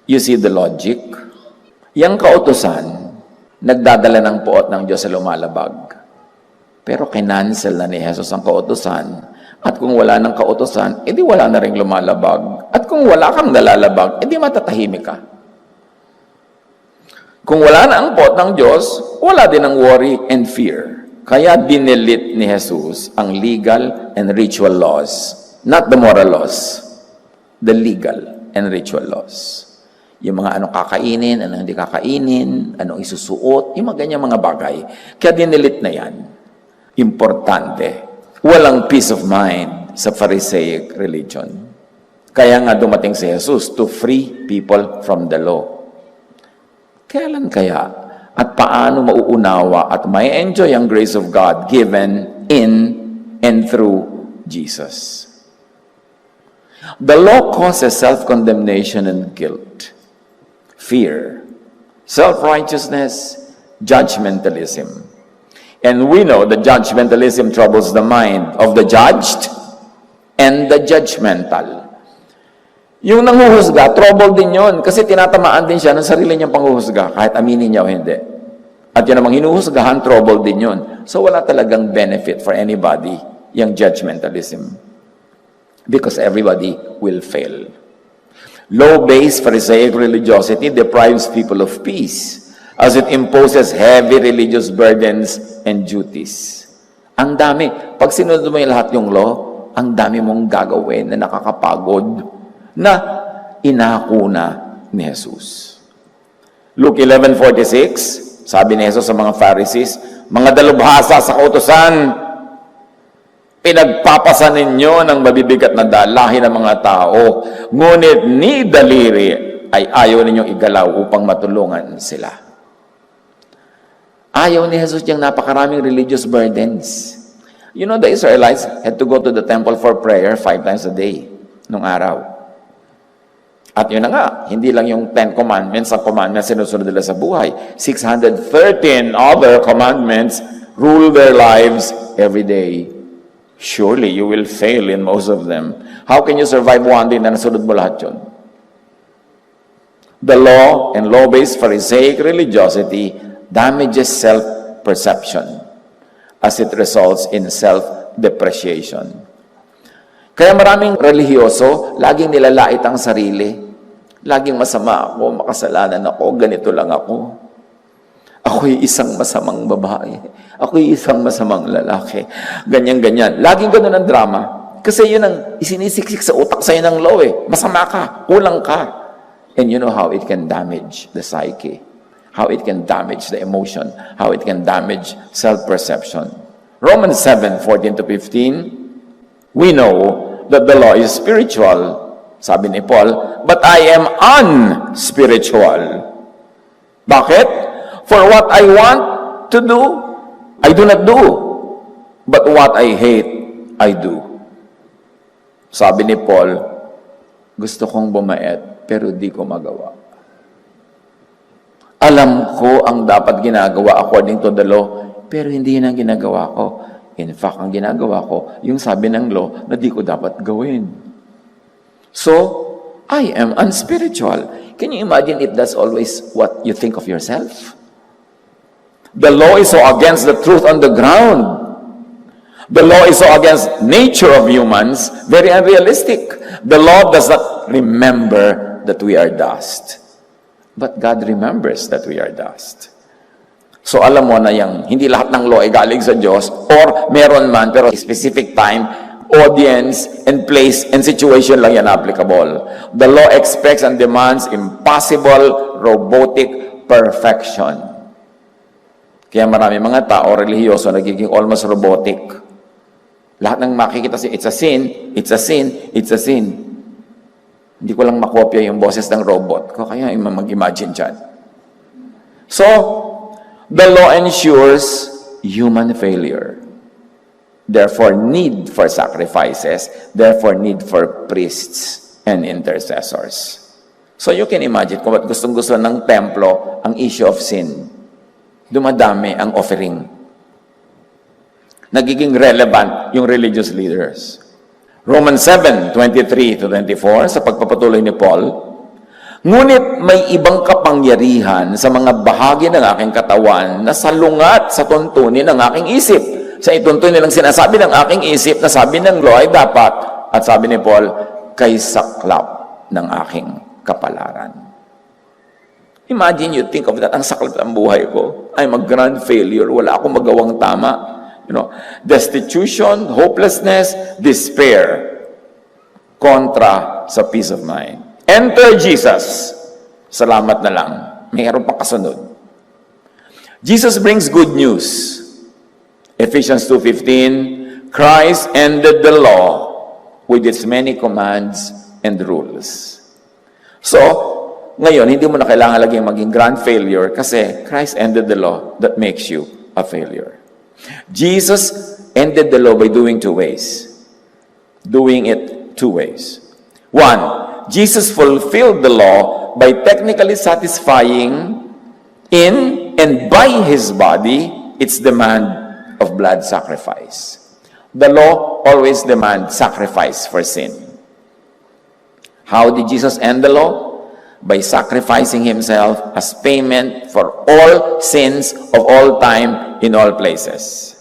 You see the logic? Yang kautusan, nagdadala ng poot ng Diyos sa lumalabag. Pero kinansel na ni Jesus ang kautusan. At kung wala ng kautusan, edi wala na ring lumalabag. At kung wala kang nalalabag, edi matatahimik ka. Kung wala na ang poot ng Diyos, wala din ang worry and fear. Kaya dinilit ni Jesus ang legal and ritual laws. Not the moral laws. The legal and ritual laws. Yung mga anong kakainin, anong hindi kakainin, anong isusuot, yung mga ganyang mga bagay. Kaya dinilit na yan. Importante. Walang peace of mind sa Pharisaic religion. Kaya nga dumating si Jesus to free people from the law. Kailan kaya? At paano mauunawa at may enjoy ang grace of God given in and through Jesus? The law causes self-condemnation and guilt. Fear, self-righteousness, judgmentalism. And we know that judgmentalism troubles the mind of the judged and the judgmental. Yung nanghuhusga, trouble din yun kasi tinatamaan din siya ng sarili niyang panghuhusga kahit aminin niya o hindi. At yun namang hinuhusgahan, trouble din yun. So wala talagang benefit for anybody yung judgmentalism because everybody will fail. Law-based Pharisaic religiosity deprives people of peace as it imposes heavy religious burdens and duties. Ang dami. Pag sinunod mo yung lahat yung law, ang dami mong gagawin na nakakapagod na inako na ni Jesus. Luke 11:46, sabi ni Jesus sa mga Pharisees, mga dalubhasa sa kautusan, pinagpapasan ninyo ng mabibigat na dalahin ng mga tao, ngunit ni daliri ay ayaw ninyong igalaw upang matulungan sila. Ayaw ni Jesus yung napakaraming religious burdens. You know, the Israelites had to go to the temple for prayer 5 times a day nung araw. At yun na nga, hindi lang yung 10 commandments ang commandments sinusunod nila sa buhay. 613 other commandments rule their lives every day. Surely you will fail in most of them. How can you survive one day na nasunod mo lahat yun? The law and law-based Pharisaic religiosity damages self-perception as it results in self-depreciation. Kaya maraming relihiyoso, laging nilalait ang sarili. Laging masama ako, makasalanan ako, ganito lang ako. Ako'y isang masamang babae. Ako'y isang masamang lalaki. Ganyan-ganyan. Laging ganun ang drama. Kasi yun ang isinisiksik sa utak sa'yo ng law eh. Masama ka, kulang ka. And you know how it can damage the psyche. How it can damage the emotion. How it can damage self-perception. Romans 7:14-15, we know that the law is spiritual. Sabi ni Paul, but I am unspiritual. Bakit? For what I want to do, I do not do. But what I hate, I do. Sabi ni Paul, gusto kong bumait, pero di ko magawa. Alam ko ang dapat ginagawa according to the law, pero hindi yun ang ginagawa ko. In fact, ang ginagawa ko, yung sabi ng law na di ko dapat gawin. So, I am unspiritual. Can you imagine if that's always what you think of yourself? The law is so against the truth on the ground. The law is so against nature of humans, very unrealistic. The law does not remember that we are dust. But God remembers that we are dust. So alam mo na yung hindi lahat ng law ay galing sa Diyos or meron man pero specific time, audience, and place and situation lang yan applicable. The law expects and demands impossible, robotic perfection. Kaya marami mga tao, relihiyoso, nagiging almost robotic. Lahat ng makikita siya, it's a sin, it's a sin, it's a sin. Hindi ko lang makopya yung boses ng robot ko, kaya mag-imagine dyan. So, the law ensures human failure. Therefore, need for sacrifices. Therefore, need for priests and intercessors. So you can imagine kung ba't gustong-gusto ng templo ang issue of sin. Dumadami ang offering. Nagiging relevant yung religious leaders. Romans 7:23-24, sa pagpapatuloy ni Paul, ngunit may ibang kapangyarihan sa mga bahagi ng aking katawan na salungat sa tuntunin ng aking isip. Sa ituntunin nilang sinasabi ng aking isip na sabi ng law ay dapat, at sabi ni Paul, kay saklap ng aking kapalaran. Imagine, you think of that, ang saklap ng buhay ko. I'm a grand failure. Wala akong magawang tama. Destitution, hopelessness, despair. Kontra sa peace of mind. Enter Jesus. Salamat na lang. Mayroon pang kasunod. Jesus brings good news. Ephesians 2:15, Christ ended the law with its many commands and rules. So, ngayon, hindi mo na kailangan laging maging grand failure kasi Christ ended the law that makes you a failure. Jesus ended the law by doing two ways. Doing it two ways. One, Jesus fulfilled the law by technically satisfying in and by his body its demand of blood sacrifice. The law always demands sacrifice for sin. How did Jesus end the law? By sacrificing himself as payment for all sins of all time in all places.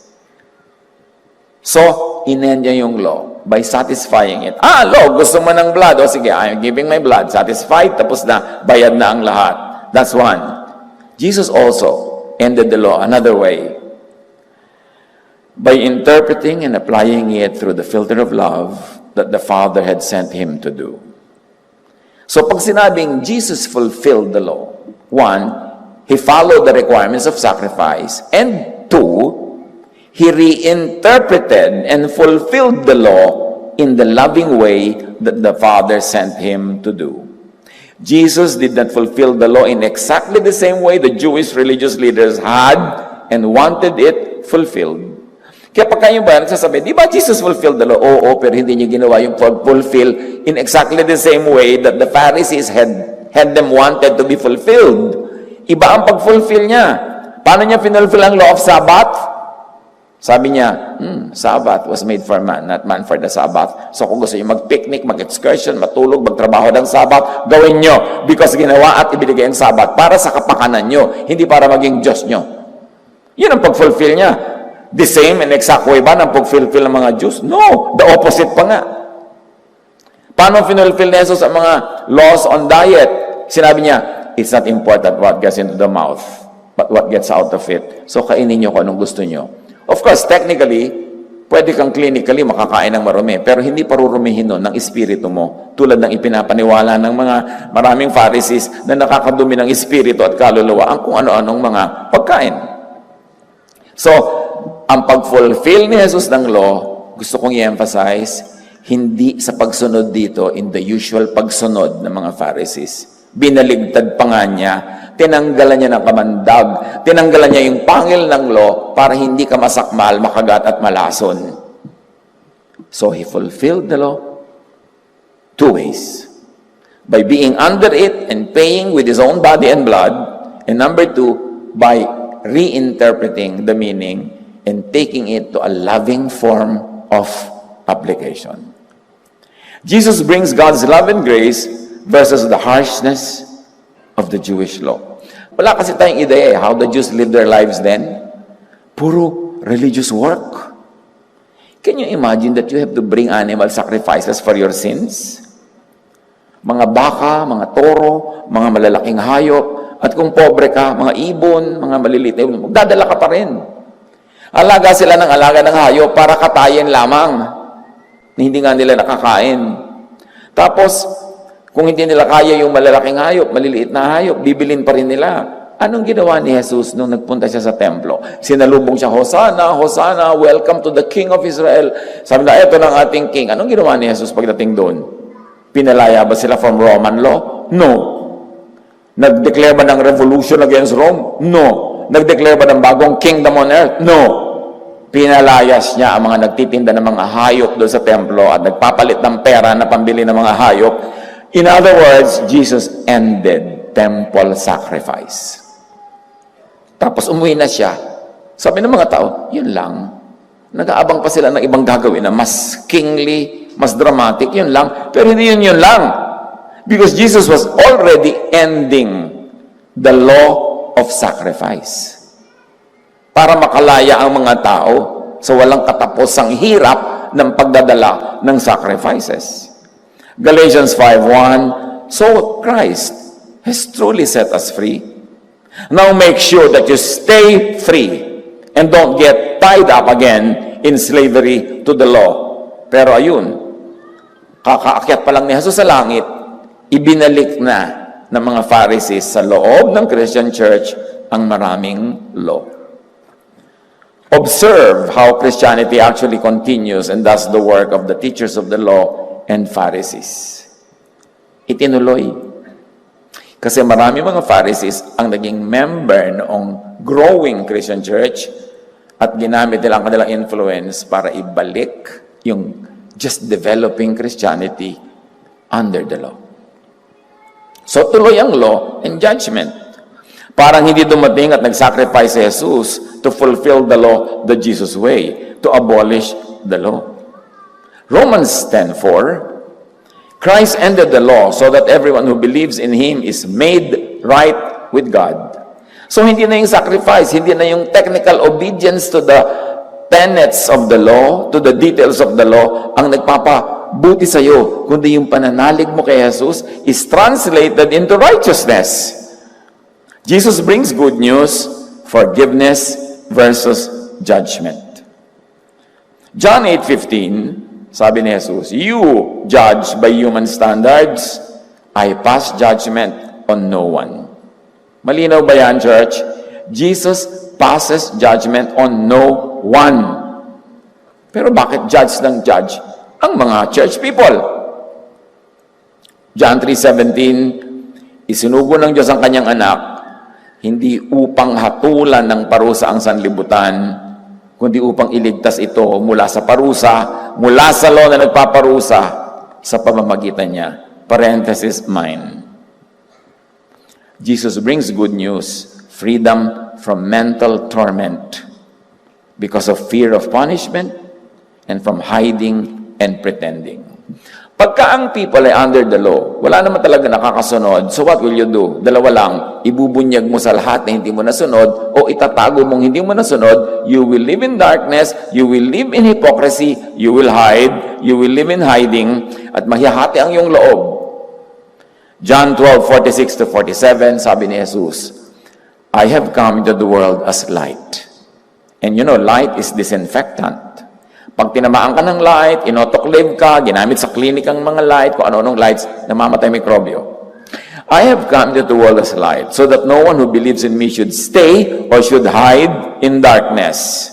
So, inend niya yung law by satisfying it. Law, gusto mo ng blood. O sige, I'm giving my blood. Satisfied, tapos na, bayad na ang lahat. That's one. Jesus also ended the law another way. By interpreting and applying it through the filter of love that the Father had sent him to do. So pag sinabing Jesus fulfilled the law, one, he followed the requirements of sacrifice, and two, he reinterpreted and fulfilled the law in the loving way that the Father sent him to do. Jesus did not fulfill the law in exactly the same way the Jewish religious leaders had and wanted it fulfilled. Kaya pag kayo ba nagsasabi, di ba Jesus fulfilled the law? Oo, pero hindi niya ginawa yung fulfill in exactly the same way that the Pharisees had them wanted to be fulfilled. Iba ang pag-fulfill niya. Paano niya finulfill ang law of Sabbath? Sabi niya, Sabbath was made for man, not man for the Sabbath. So kung gusto niyo mag-picnic, mag-excursion, matulog, magtrabaho ng Sabbath, gawin niyo. Because ginawa at ibinigay ang Sabbath para sa kapakanan niyo, hindi para maging Diyos niyo. Yun ang pag-fulfill niya. The same and exact way ba ng pag-fulfill ng mga Jews? No, the opposite pa nga. Paano finulfill ni Jesus ang mga laws on diet? Sinabi niya, it's not important what gets into the mouth, but what gets out of it. So kainin niyo kung anong gusto niyo. Of course, technically, pwede kang clinically makakain ng marumi, pero hindi parurumihin nun ng espiritu mo, tulad ng ipinapaniwala ng mga maraming Pharisees na nakakadumi ng espiritu at kaluluwa ang kung ano-anong mga pagkain. So, ang pag-fulfill ni Jesus ng law, gusto kong i-emphasize, hindi sa pagsunod dito in the usual pagsunod ng mga Pharisees. Binaligtad pa nga niya, tinanggalan niya ng kamandag, tinanggalan niya yung pangil ng law para hindi ka masakmal, makagat at malason. So he fulfilled the law two ways. By being under it and paying with his own body and blood, and number two, by reinterpreting the meaning and taking it to a loving form of application. Jesus brings God's love and grace versus the harshness of the Jewish law. Wala kasi tayong ideya how the Jews lived their lives then. Puro religious work. Can you imagine that you have to bring animal sacrifices for your sins? Mga baka, mga toro, mga malalaking hayop, at kung pobre ka, mga ibon, mga maliliit na ibon, magdadala ka pa rin. Alaga sila ng alaga ng hayop para katayin lamang. Hindi nga nila nakakain. Tapos, kung hindi nila kaya yung malalaking hayop, maliliit na hayop, bibilin pa rin nila. Anong ginawa ni Jesus nung nagpunta siya sa templo? Sinalubong siya, Hosanna, Hosanna, welcome to the King of Israel. Sabi na, eto ng ating King. Anong ginawa ni Jesus pagdating doon? Pinalaya ba sila from Roman law? No. Nag-declare ba ng revolution against Rome? No. Nag-declare ba ng bagong kingdom on earth? No. Pinalayas niya ang mga nagtitinda ng mga hayop doon sa templo at nagpapalit ng pera na pambili ng mga hayop. In other words, Jesus ended temple sacrifice. Tapos umuwi na siya. Sabi ng mga tao, yun lang. Nag-aabang pa sila ng ibang gagawin na mas kingly, mas dramatic, yun lang. Pero hindi yun lang. Because Jesus was already ending the law of sacrifice. Para makalaya ang mga tao sa walang katapusang hirap ng pagdadala ng sacrifices. Galatians 5:1, so Christ has truly set us free. Now make sure that you stay free and don't get tied up again in slavery to the law. Pero ayun, kakaakyat pa lang ni Jesus sa langit, ibinalik na ng mga Pharisees sa loob ng Christian Church ang maraming law. Observe how Christianity actually continues and does the work of the teachers of the law and Pharisees. Itinuloy. Kasi marami mga Pharisees ang naging member noong growing Christian Church at ginamit nila ang kanilang influence para ibalik yung just developing Christianity under the law. So tuloy ang law and judgment. Parang hindi dumating at nag-sacrifice si Jesus to fulfill the law the Jesus way, to abolish the law. Romans 10:4, Christ ended the law so that everyone who believes in Him is made right with God. So hindi na yung sacrifice, hindi na yung technical obedience to the tenets of the law, to the details of the law, ang nagpapabuti sa'yo, kundi yung pananalig mo kay Jesus is translated into righteousness. Jesus brings good news, forgiveness versus judgment. John 8:15, sabi ni Jesus, you judge by human standards, I pass judgment on no one. Malinaw ba yan, church? Jesus passes judgment on no one. Pero bakit judge ng judge? Ang mga church people. John 3:17, isinugo ng Diyos ang kanyang anak, hindi upang hatulan ng parusa ang sanlibutan, kundi upang iligtas ito mula sa parusa, mula sa law na nagpaparusa sa pamamagitan niya. Parenthesis, mine. Jesus brings good news, freedom from mental torment because of fear of punishment and from hiding and pretending. Pagka ang people ay under the law, wala naman talaga nakakasunod, so what will you do? Dalawa lang, ibubunyag mo sa lahat na hindi mo nasunod o itatago mong hindi mo nasunod, you will live in darkness, you will live in hypocrisy, you will hide, you will live in hiding, at mahihati ang iyong loob. John 12:46-47, sabi ni Jesus, I have come into the world as light. And you know, light is disinfectant. Pag tinamaan ka ng light, inotoclave ka, ginamit sa klinik ang mga light, kung ano-anong lights, namamatay mikrobyo. I have come into the world as light, so that no one who believes in me should stay or should hide in darkness,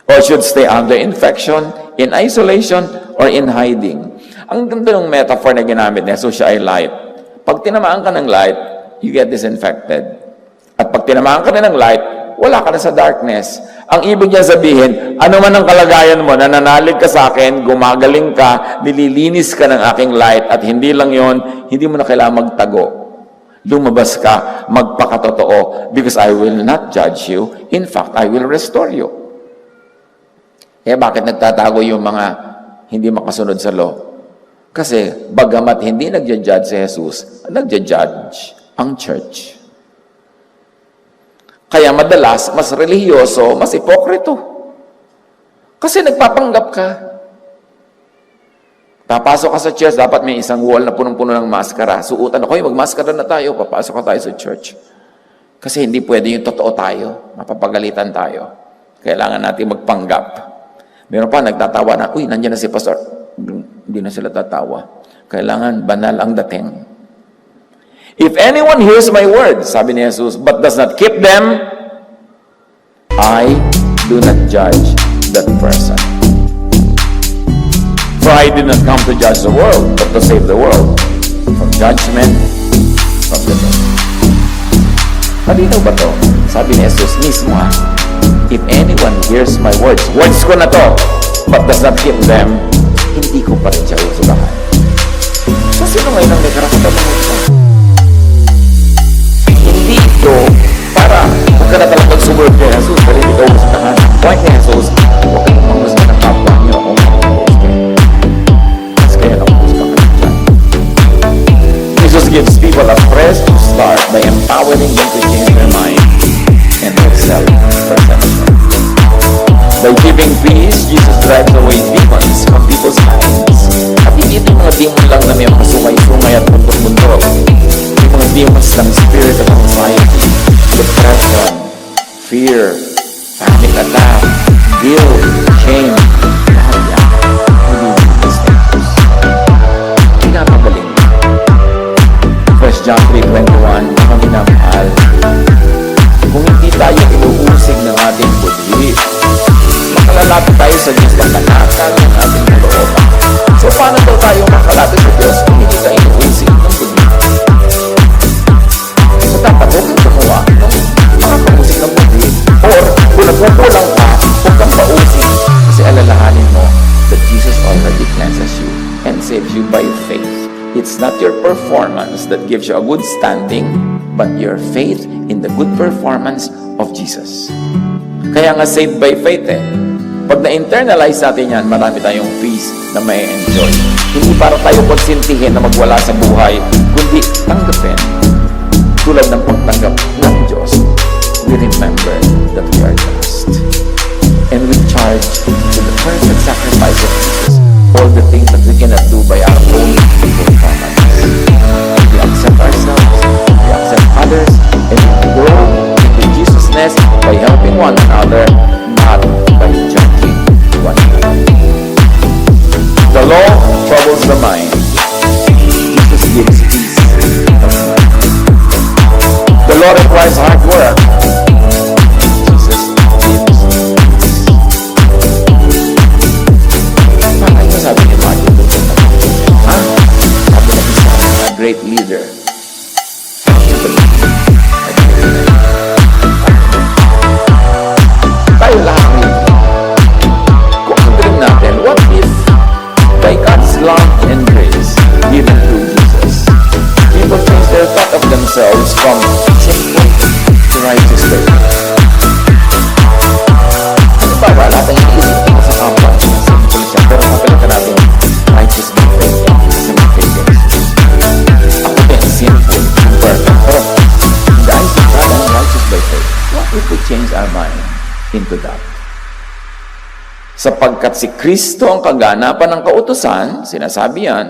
or should stay under infection, in isolation, or in hiding. Ang ganda ng metaphor na ginamit niya, so siya ay light. Pag tinamaan ka ng light, you get disinfected. At pag tinamaan ka na ng light, wala ka na sa darkness. Ang ibig niya sabihin, ano man ang kalagayan mo, nananalig ka sa akin, gumagaling ka, nililinis ka ng aking light, at hindi lang yon, hindi mo na kailangan magtago. Lumabas ka, magpakatotoo, because I will not judge you. In fact, I will restore you. Eh, bakit nagtatago yung mga hindi makasunod sa law? Kasi, bagamat hindi nagja-judge si Jesus, nagja-judge ang church. Kaya madalas, mas relihiyoso, mas ipokrito. Kasi nagpapanggap ka. Papasok ka sa church, dapat may isang wall na punong-puno ng maskara. Suutan ako, magmaskara na tayo, papasok ka tayo sa church. Kasi hindi pwede yung totoo tayo. Mapapagalitan tayo. Kailangan natin magpanggap. Meron pa, nagtatawa na, uy, nandiyan na si pastor. Hindi na sila tatawa. Kailangan banal ang dating. If anyone hears my words, sabi ni Jesus, but does not keep them, I do not judge that person. For I did not come to judge the world, but to save the world from judgment from the law. Malinaw ba to? Sabi ni Jesus mismo, If anyone hears my words ko na to, but does not keep them, hindi ko pa rin siya usugahan. So, sino ngayon ang may karapatan ng usugahan? Hindi ito para huwag ka na talagang sumurot kay Jesus, pero hindi ka usugahan. Point ni Jesus, huwag ka namang gusto ng kapwa niyo kung mas kaya lang usugahan dyan. Jesus gives people a fresh start by empowering them to change their mind and their self-perception. By giving peace, Jesus drives away demons from people's minds. At hindi ito yung mga demon lang na may mga sumay-sumay at bundok-bundok. Yung mga demons ng spirit of anxiety, depression, fear, panic attack, guilt, shame, lahat yan. Hindi mistakes. Pinapagaling. 1 John 3:21, mga minamahal, kung hindi tayo inuusig ng ating budhi, makalalapit tayo sa Diyos ng kanakal ng ating kalooban. So, paano daw tayo makalapit sa Diyos kung hindi tayo inuusig ng budhi? So, dapat huwag kang gumawa ng makakausig ng budhi. Or, kung nagkukulang ka, huwag kang pausig. Kasi alalahanin mo that Jesus already cleanses you and saves you by faith. It's not your performance that gives you a good standing, but your faith in the good performance of Jesus. Kaya nga saved by faith eh. Pag na-internalize natin yan, marami tayong peace na may enjoy. Hindi para tayo pagsintihin na magwala sa buhay, kundi tanggapin. Tulad ng pagtanggap ng Diyos, we remember that we are just. And we charge to the perfect sacrifice of Jesus all the things that we cannot do by our own performance. We accept ourselves, we accept others, and we grow into Jesusness by helping one another, not by judging one another. The law troubles the mind. Jesus gives peace of mind. The law requires hard work. Jesus gives peace. Ano sabi ni Martin Luther? Ha? Sabi na isa, a great leader. Tayo lahat rin. Kung ang dream natin, what if by God's love and grace given through Jesus, people change their thought of themselves from sinful to righteous living? Ano ba ba natin iniisip ko sa kapwa na sinful siya, pero kapalitan natin righteous living kasi may faith in Jesus. Ako din sinful and perfect, pero in the eyes of God, I'm righteous by faith. What if we change our mind into that? Sapagkat si Kristo ang kaganapan ng kautusan, sinasabi yan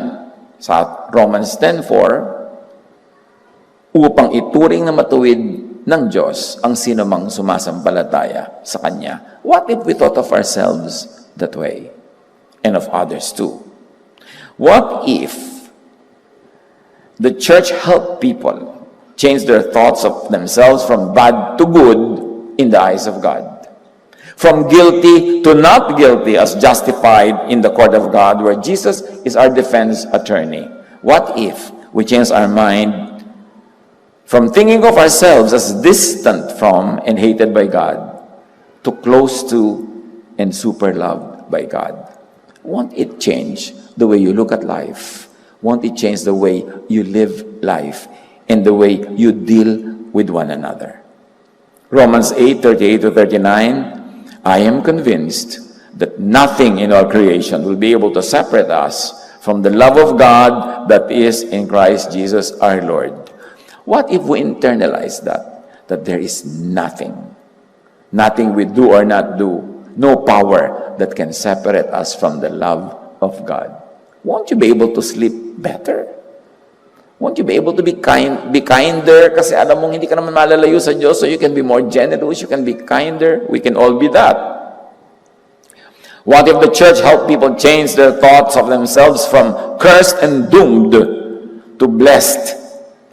sa Romans 10:4, upang ituring na matuwid ng Diyos ang sinumang sumasampalataya sa Kanya. What if we thought of ourselves that way? And of others too? What if the church helped people change their thoughts of themselves from bad to good in the eyes of God? From guilty to not guilty as justified in the court of God, where Jesus is our defense attorney. What if we change our mind from thinking of ourselves as distant from and hated by God to close to and super loved by God? Won't it change the way you look at life? Won't it change the way you live life and the way you deal with one another? Romans 8:38-39, I am convinced that nothing in all creation will be able to separate us from the love of God that is in Christ Jesus our Lord. What if we internalize that there is nothing we do or not do, no power that can separate us from the love of God? Won't you be able to sleep better? Won't you be able to be kinder? Kasi alam mong hindi ka naman malalayo sa Diyos, so you can be more generous, you can be kinder. We can all be that. What if the church helped people change their thoughts of themselves from cursed and doomed to blessed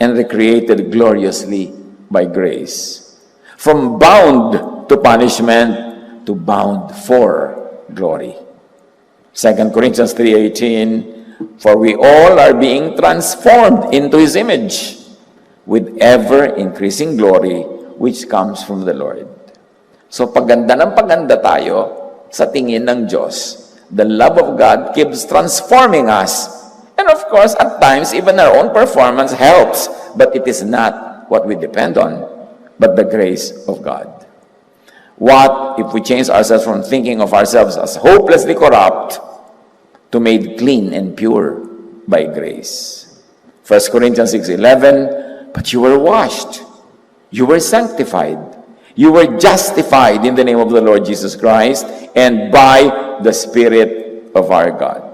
and recreated gloriously by grace? From bound to punishment to bound for glory. 2 Corinthians 3:18, for we all are being transformed into His image with ever-increasing glory which comes from the Lord. So paganda ng paganda tayo sa tingin ng Diyos, the love of God keeps transforming us. And of course, at times, even our own performance helps, but it is not what we depend on, but the grace of God. What if we change ourselves from thinking of ourselves as hopelessly corrupt to made clean and pure by grace? 1 Corinthians 6:11, but you were washed, you were sanctified, you were justified in the name of the Lord Jesus Christ and by the Spirit of our God.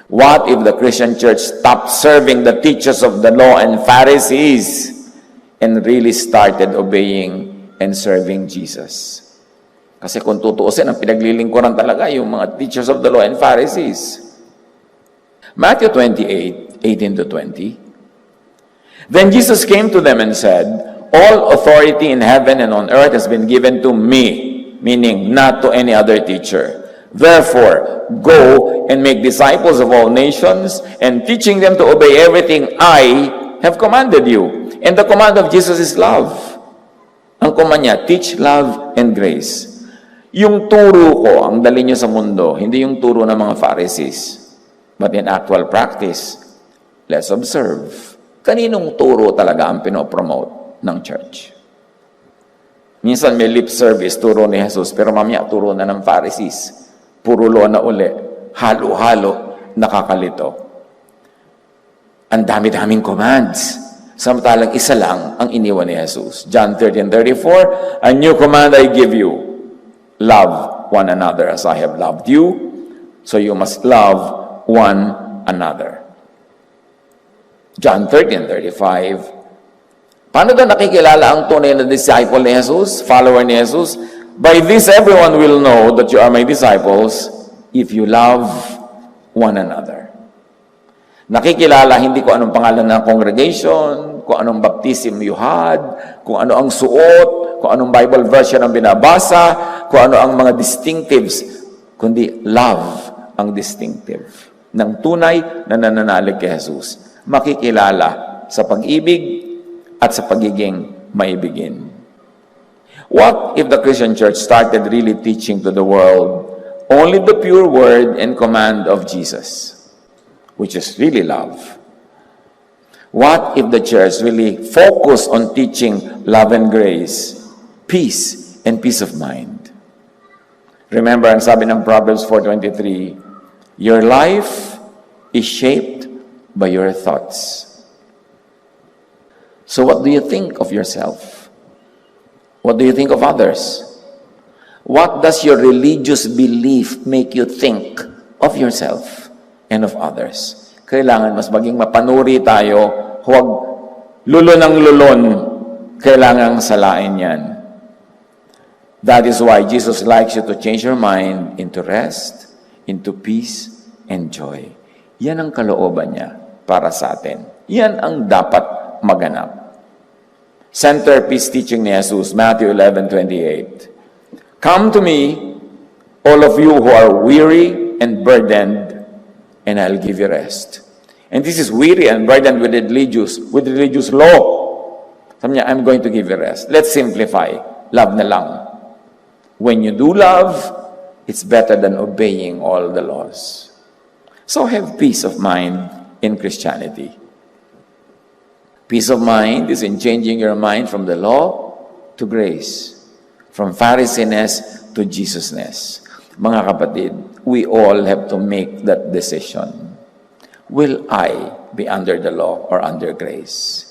What if the Christian church stopped serving the teachers of the law and Pharisees and really started obeying and serving Jesus? Kasi kung tutuusin, ang pinaglilingkuran talaga yung mga teachers of the law and Pharisees. Matthew 28:18-20. Then Jesus came to them and said, all authority in heaven and on earth has been given to me, meaning not to any other teacher. Therefore, go and make disciples of all nations and teaching them to obey everything I have commanded you. And the command of Jesus is love. Ang command niya, teach love and grace. Yung turo ko, ang dali niyo sa mundo, hindi yung turo ng mga Pharisees. But in actual practice, let's observe. Kaninong turo talaga ang pinopromote ng church? Minsan may lip service, turo ni Jesus, pero mamaya turo na ng Pharisees. Puro law na uli, halo-halo, nakakalito. Ang dami-daming commands. Samantalang isa lang ang iniwan ni Jesus. John 13:34, a new command I give you, love one another as I have loved you, so you must love one another. John 13:35, paano daw nakikilala ang tunay na disciple ni Jesus, follower ni Jesus? By this everyone will know that you are my disciples if you love one another. Nakikilala hindi ko anong pangalan ng congregation, kung anong baptism you had, kung ano ang suot, kung anong Bible version ang binabasa, kung ano ang mga distinctives, kundi love ang distinctive ng tunay na nananalig kay Jesus. Makikilala sa pag-ibig at sa pagiging maibigin. What if the Christian church started really teaching to the world only the pure word and command of Jesus, which is really love? What if the church really focused on teaching love and grace, peace and peace of mind? Remember, ang sabi ng Proverbs 4:23, your life is shaped by your thoughts. So what do you think of yourself? What do you think of others? What does your religious belief make you think of yourself and of others? Kailangan mas maging mapanuri tayo, huwag lulon ng lulon, kailangang salain yan. That is why Jesus likes you to change your mind into rest, into peace, and joy. Yan ang kalooban niya para sa atin. Yan ang dapat maganap. Centerpiece teaching ni Jesus, Matthew 11:28. Come to me, all of you who are weary and burdened, and I'll give you rest. And this is weary and burdened with religious law. Sabi niya, I'm going to give you rest. Let's simplify. Love na lang. When you do love, it's better than obeying all the laws. So have peace of mind in Christianity. Peace of mind is in changing your mind from the law to grace, from Pharisainess to Jesusness. Mga kapatid, we all have to make that decision. Will I be under the law or under grace?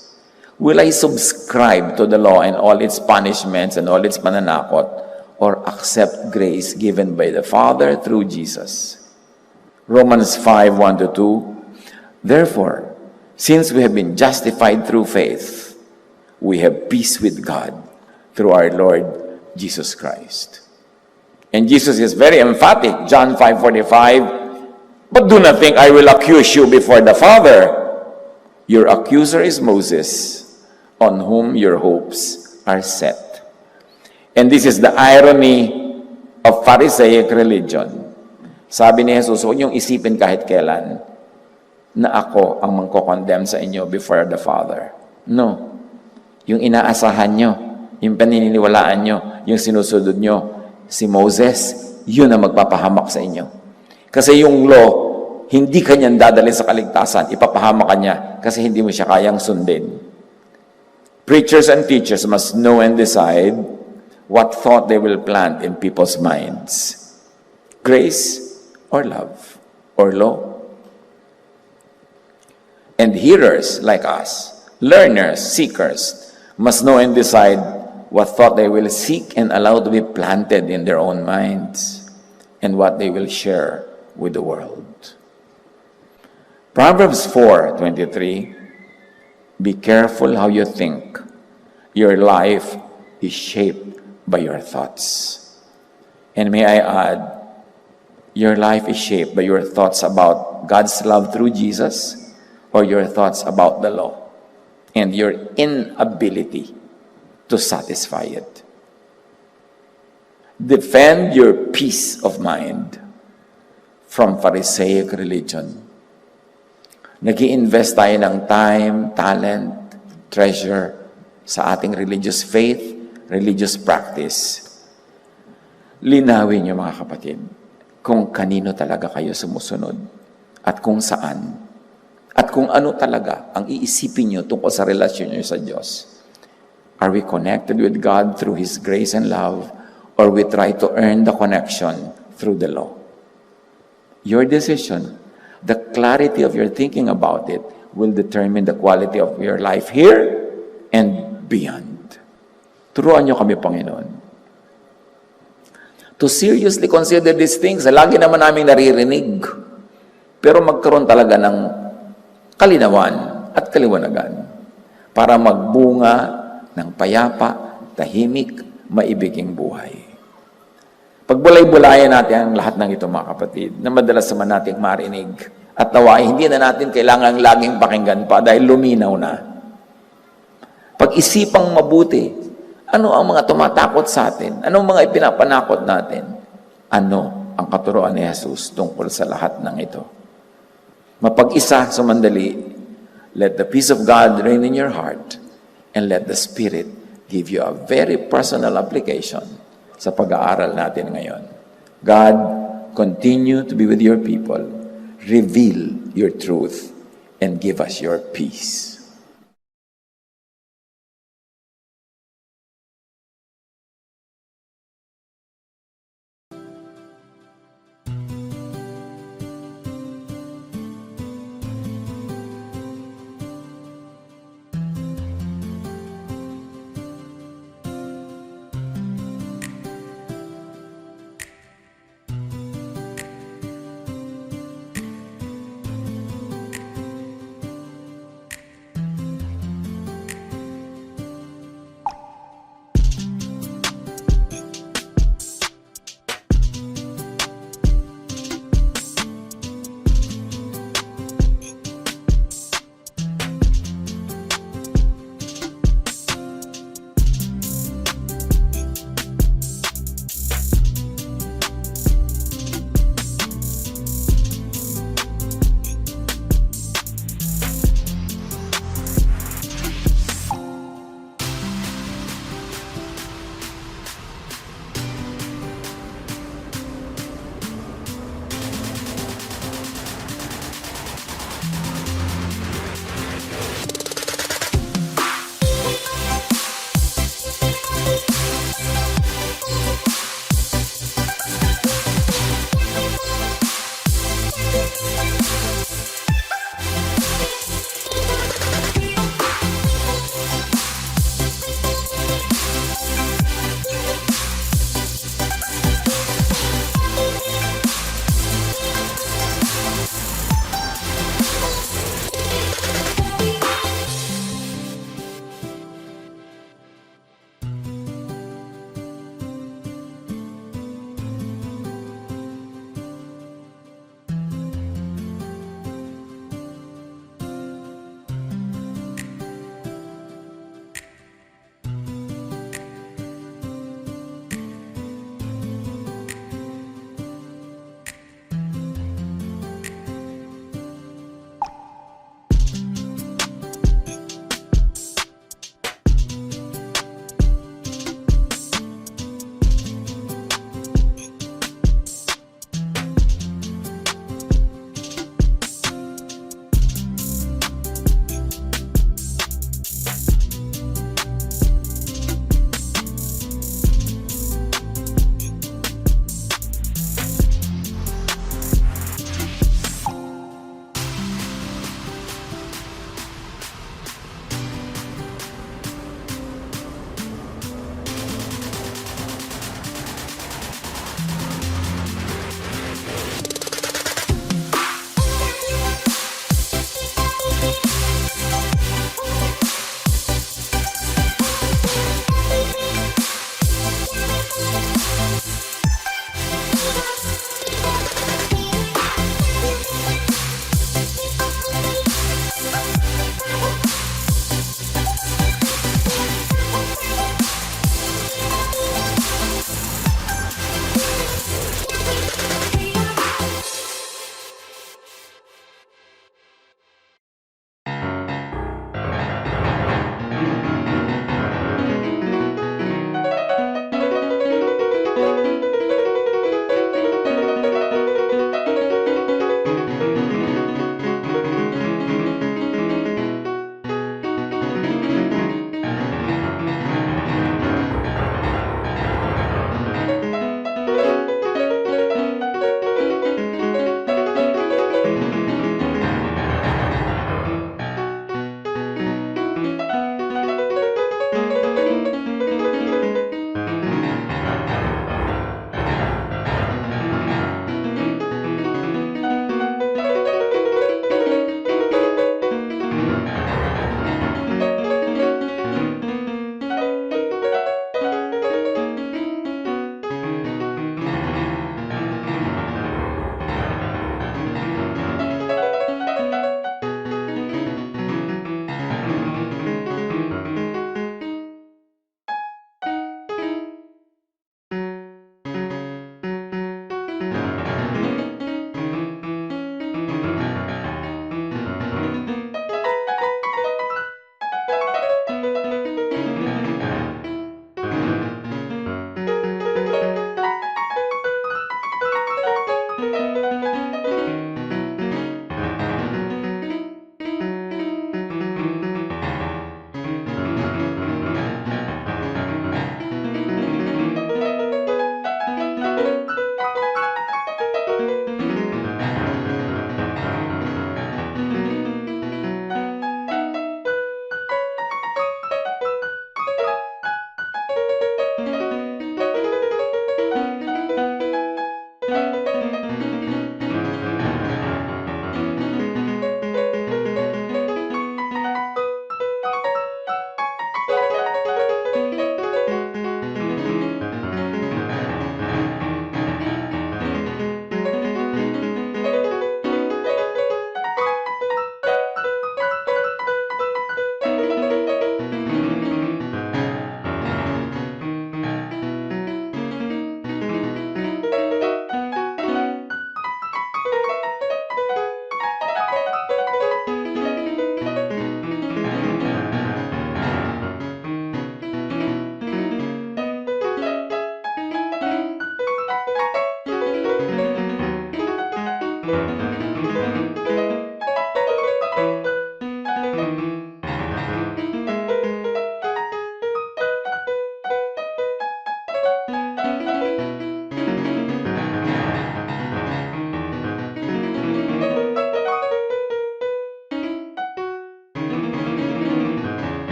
Will I subscribe to the law and all its punishments and all its mananakot, or accept grace given by the Father through Jesus? Romans 5:1-2. Therefore, since we have been justified through faith, we have peace with God through our Lord Jesus Christ. And Jesus is very emphatic, John 5:45, but do not think I will accuse you before the Father. Your accuser is Moses, on whom your hopes are set. And this is the irony of Pharisaic religion. Sabi ni Jesus, huwag niyong isipin kahit kailan na ako ang mangko-condemn sa inyo before the Father. No. Yung inaasahan nyo, yung paniniwalaan nyo, yung sinusunod nyo, si Moses, yun ang magpapahamak sa inyo. Kasi yung law, hindi kanyang dadalhin sa kaligtasan, ipapahamak kanya kasi hindi mo siya kayang sundin. Preachers and teachers must know and decide what thought they will plant in people's minds. Grace or love or law. And hearers like us, learners, seekers, must know and decide what thought they will seek and allow to be planted in their own minds and what they will share with the world. Proverbs 4:23, be careful how you think. Your life is shaped by your thoughts. And may I add, your life is shaped by your thoughts about God's love through Jesus or your thoughts about the law and your inability to satisfy it. Defend your peace of mind from Pharisaic religion. Nag-i-invest tayo ng time, talent, treasure sa ating religious faith, religious practice. Linawin niyo mga kapatid kung kanino talaga kayo sumusunod at kung saan at kung ano talaga ang iisipin niyo tungkol sa relasyon niyo sa Diyos. Are we connected with God through His grace and love or we try to earn the connection through the law? Your decision, the clarity of your thinking about it will determine the quality of your life here and beyond. Turuan niyo kami, Panginoon, to seriously consider these things. Lagi naman namin naririnig. Pero magkaroon talaga ng kalinawan at kaliwanagan para magbunga ng payapa, tahimik, maibiging buhay. Pagbulay-bulayan natin ang lahat ng ito, mga kapatid, na madalas naman natin marinig at nawa, hindi na natin kailangang laging pakinggan pa dahil luminaw na. Pag-isipang mabuti, ano ang mga tumatakot sa atin? Ano ang mga ipinapanakot natin? Ano ang katuruan ni Jesus tungkol sa lahat ng ito? Mapag-isa, sumandali, let the peace of God reign in your heart and let the Spirit give you a very personal application sa pag-aaral natin ngayon. God, continue to be with your people. Reveal your truth and give us your peace.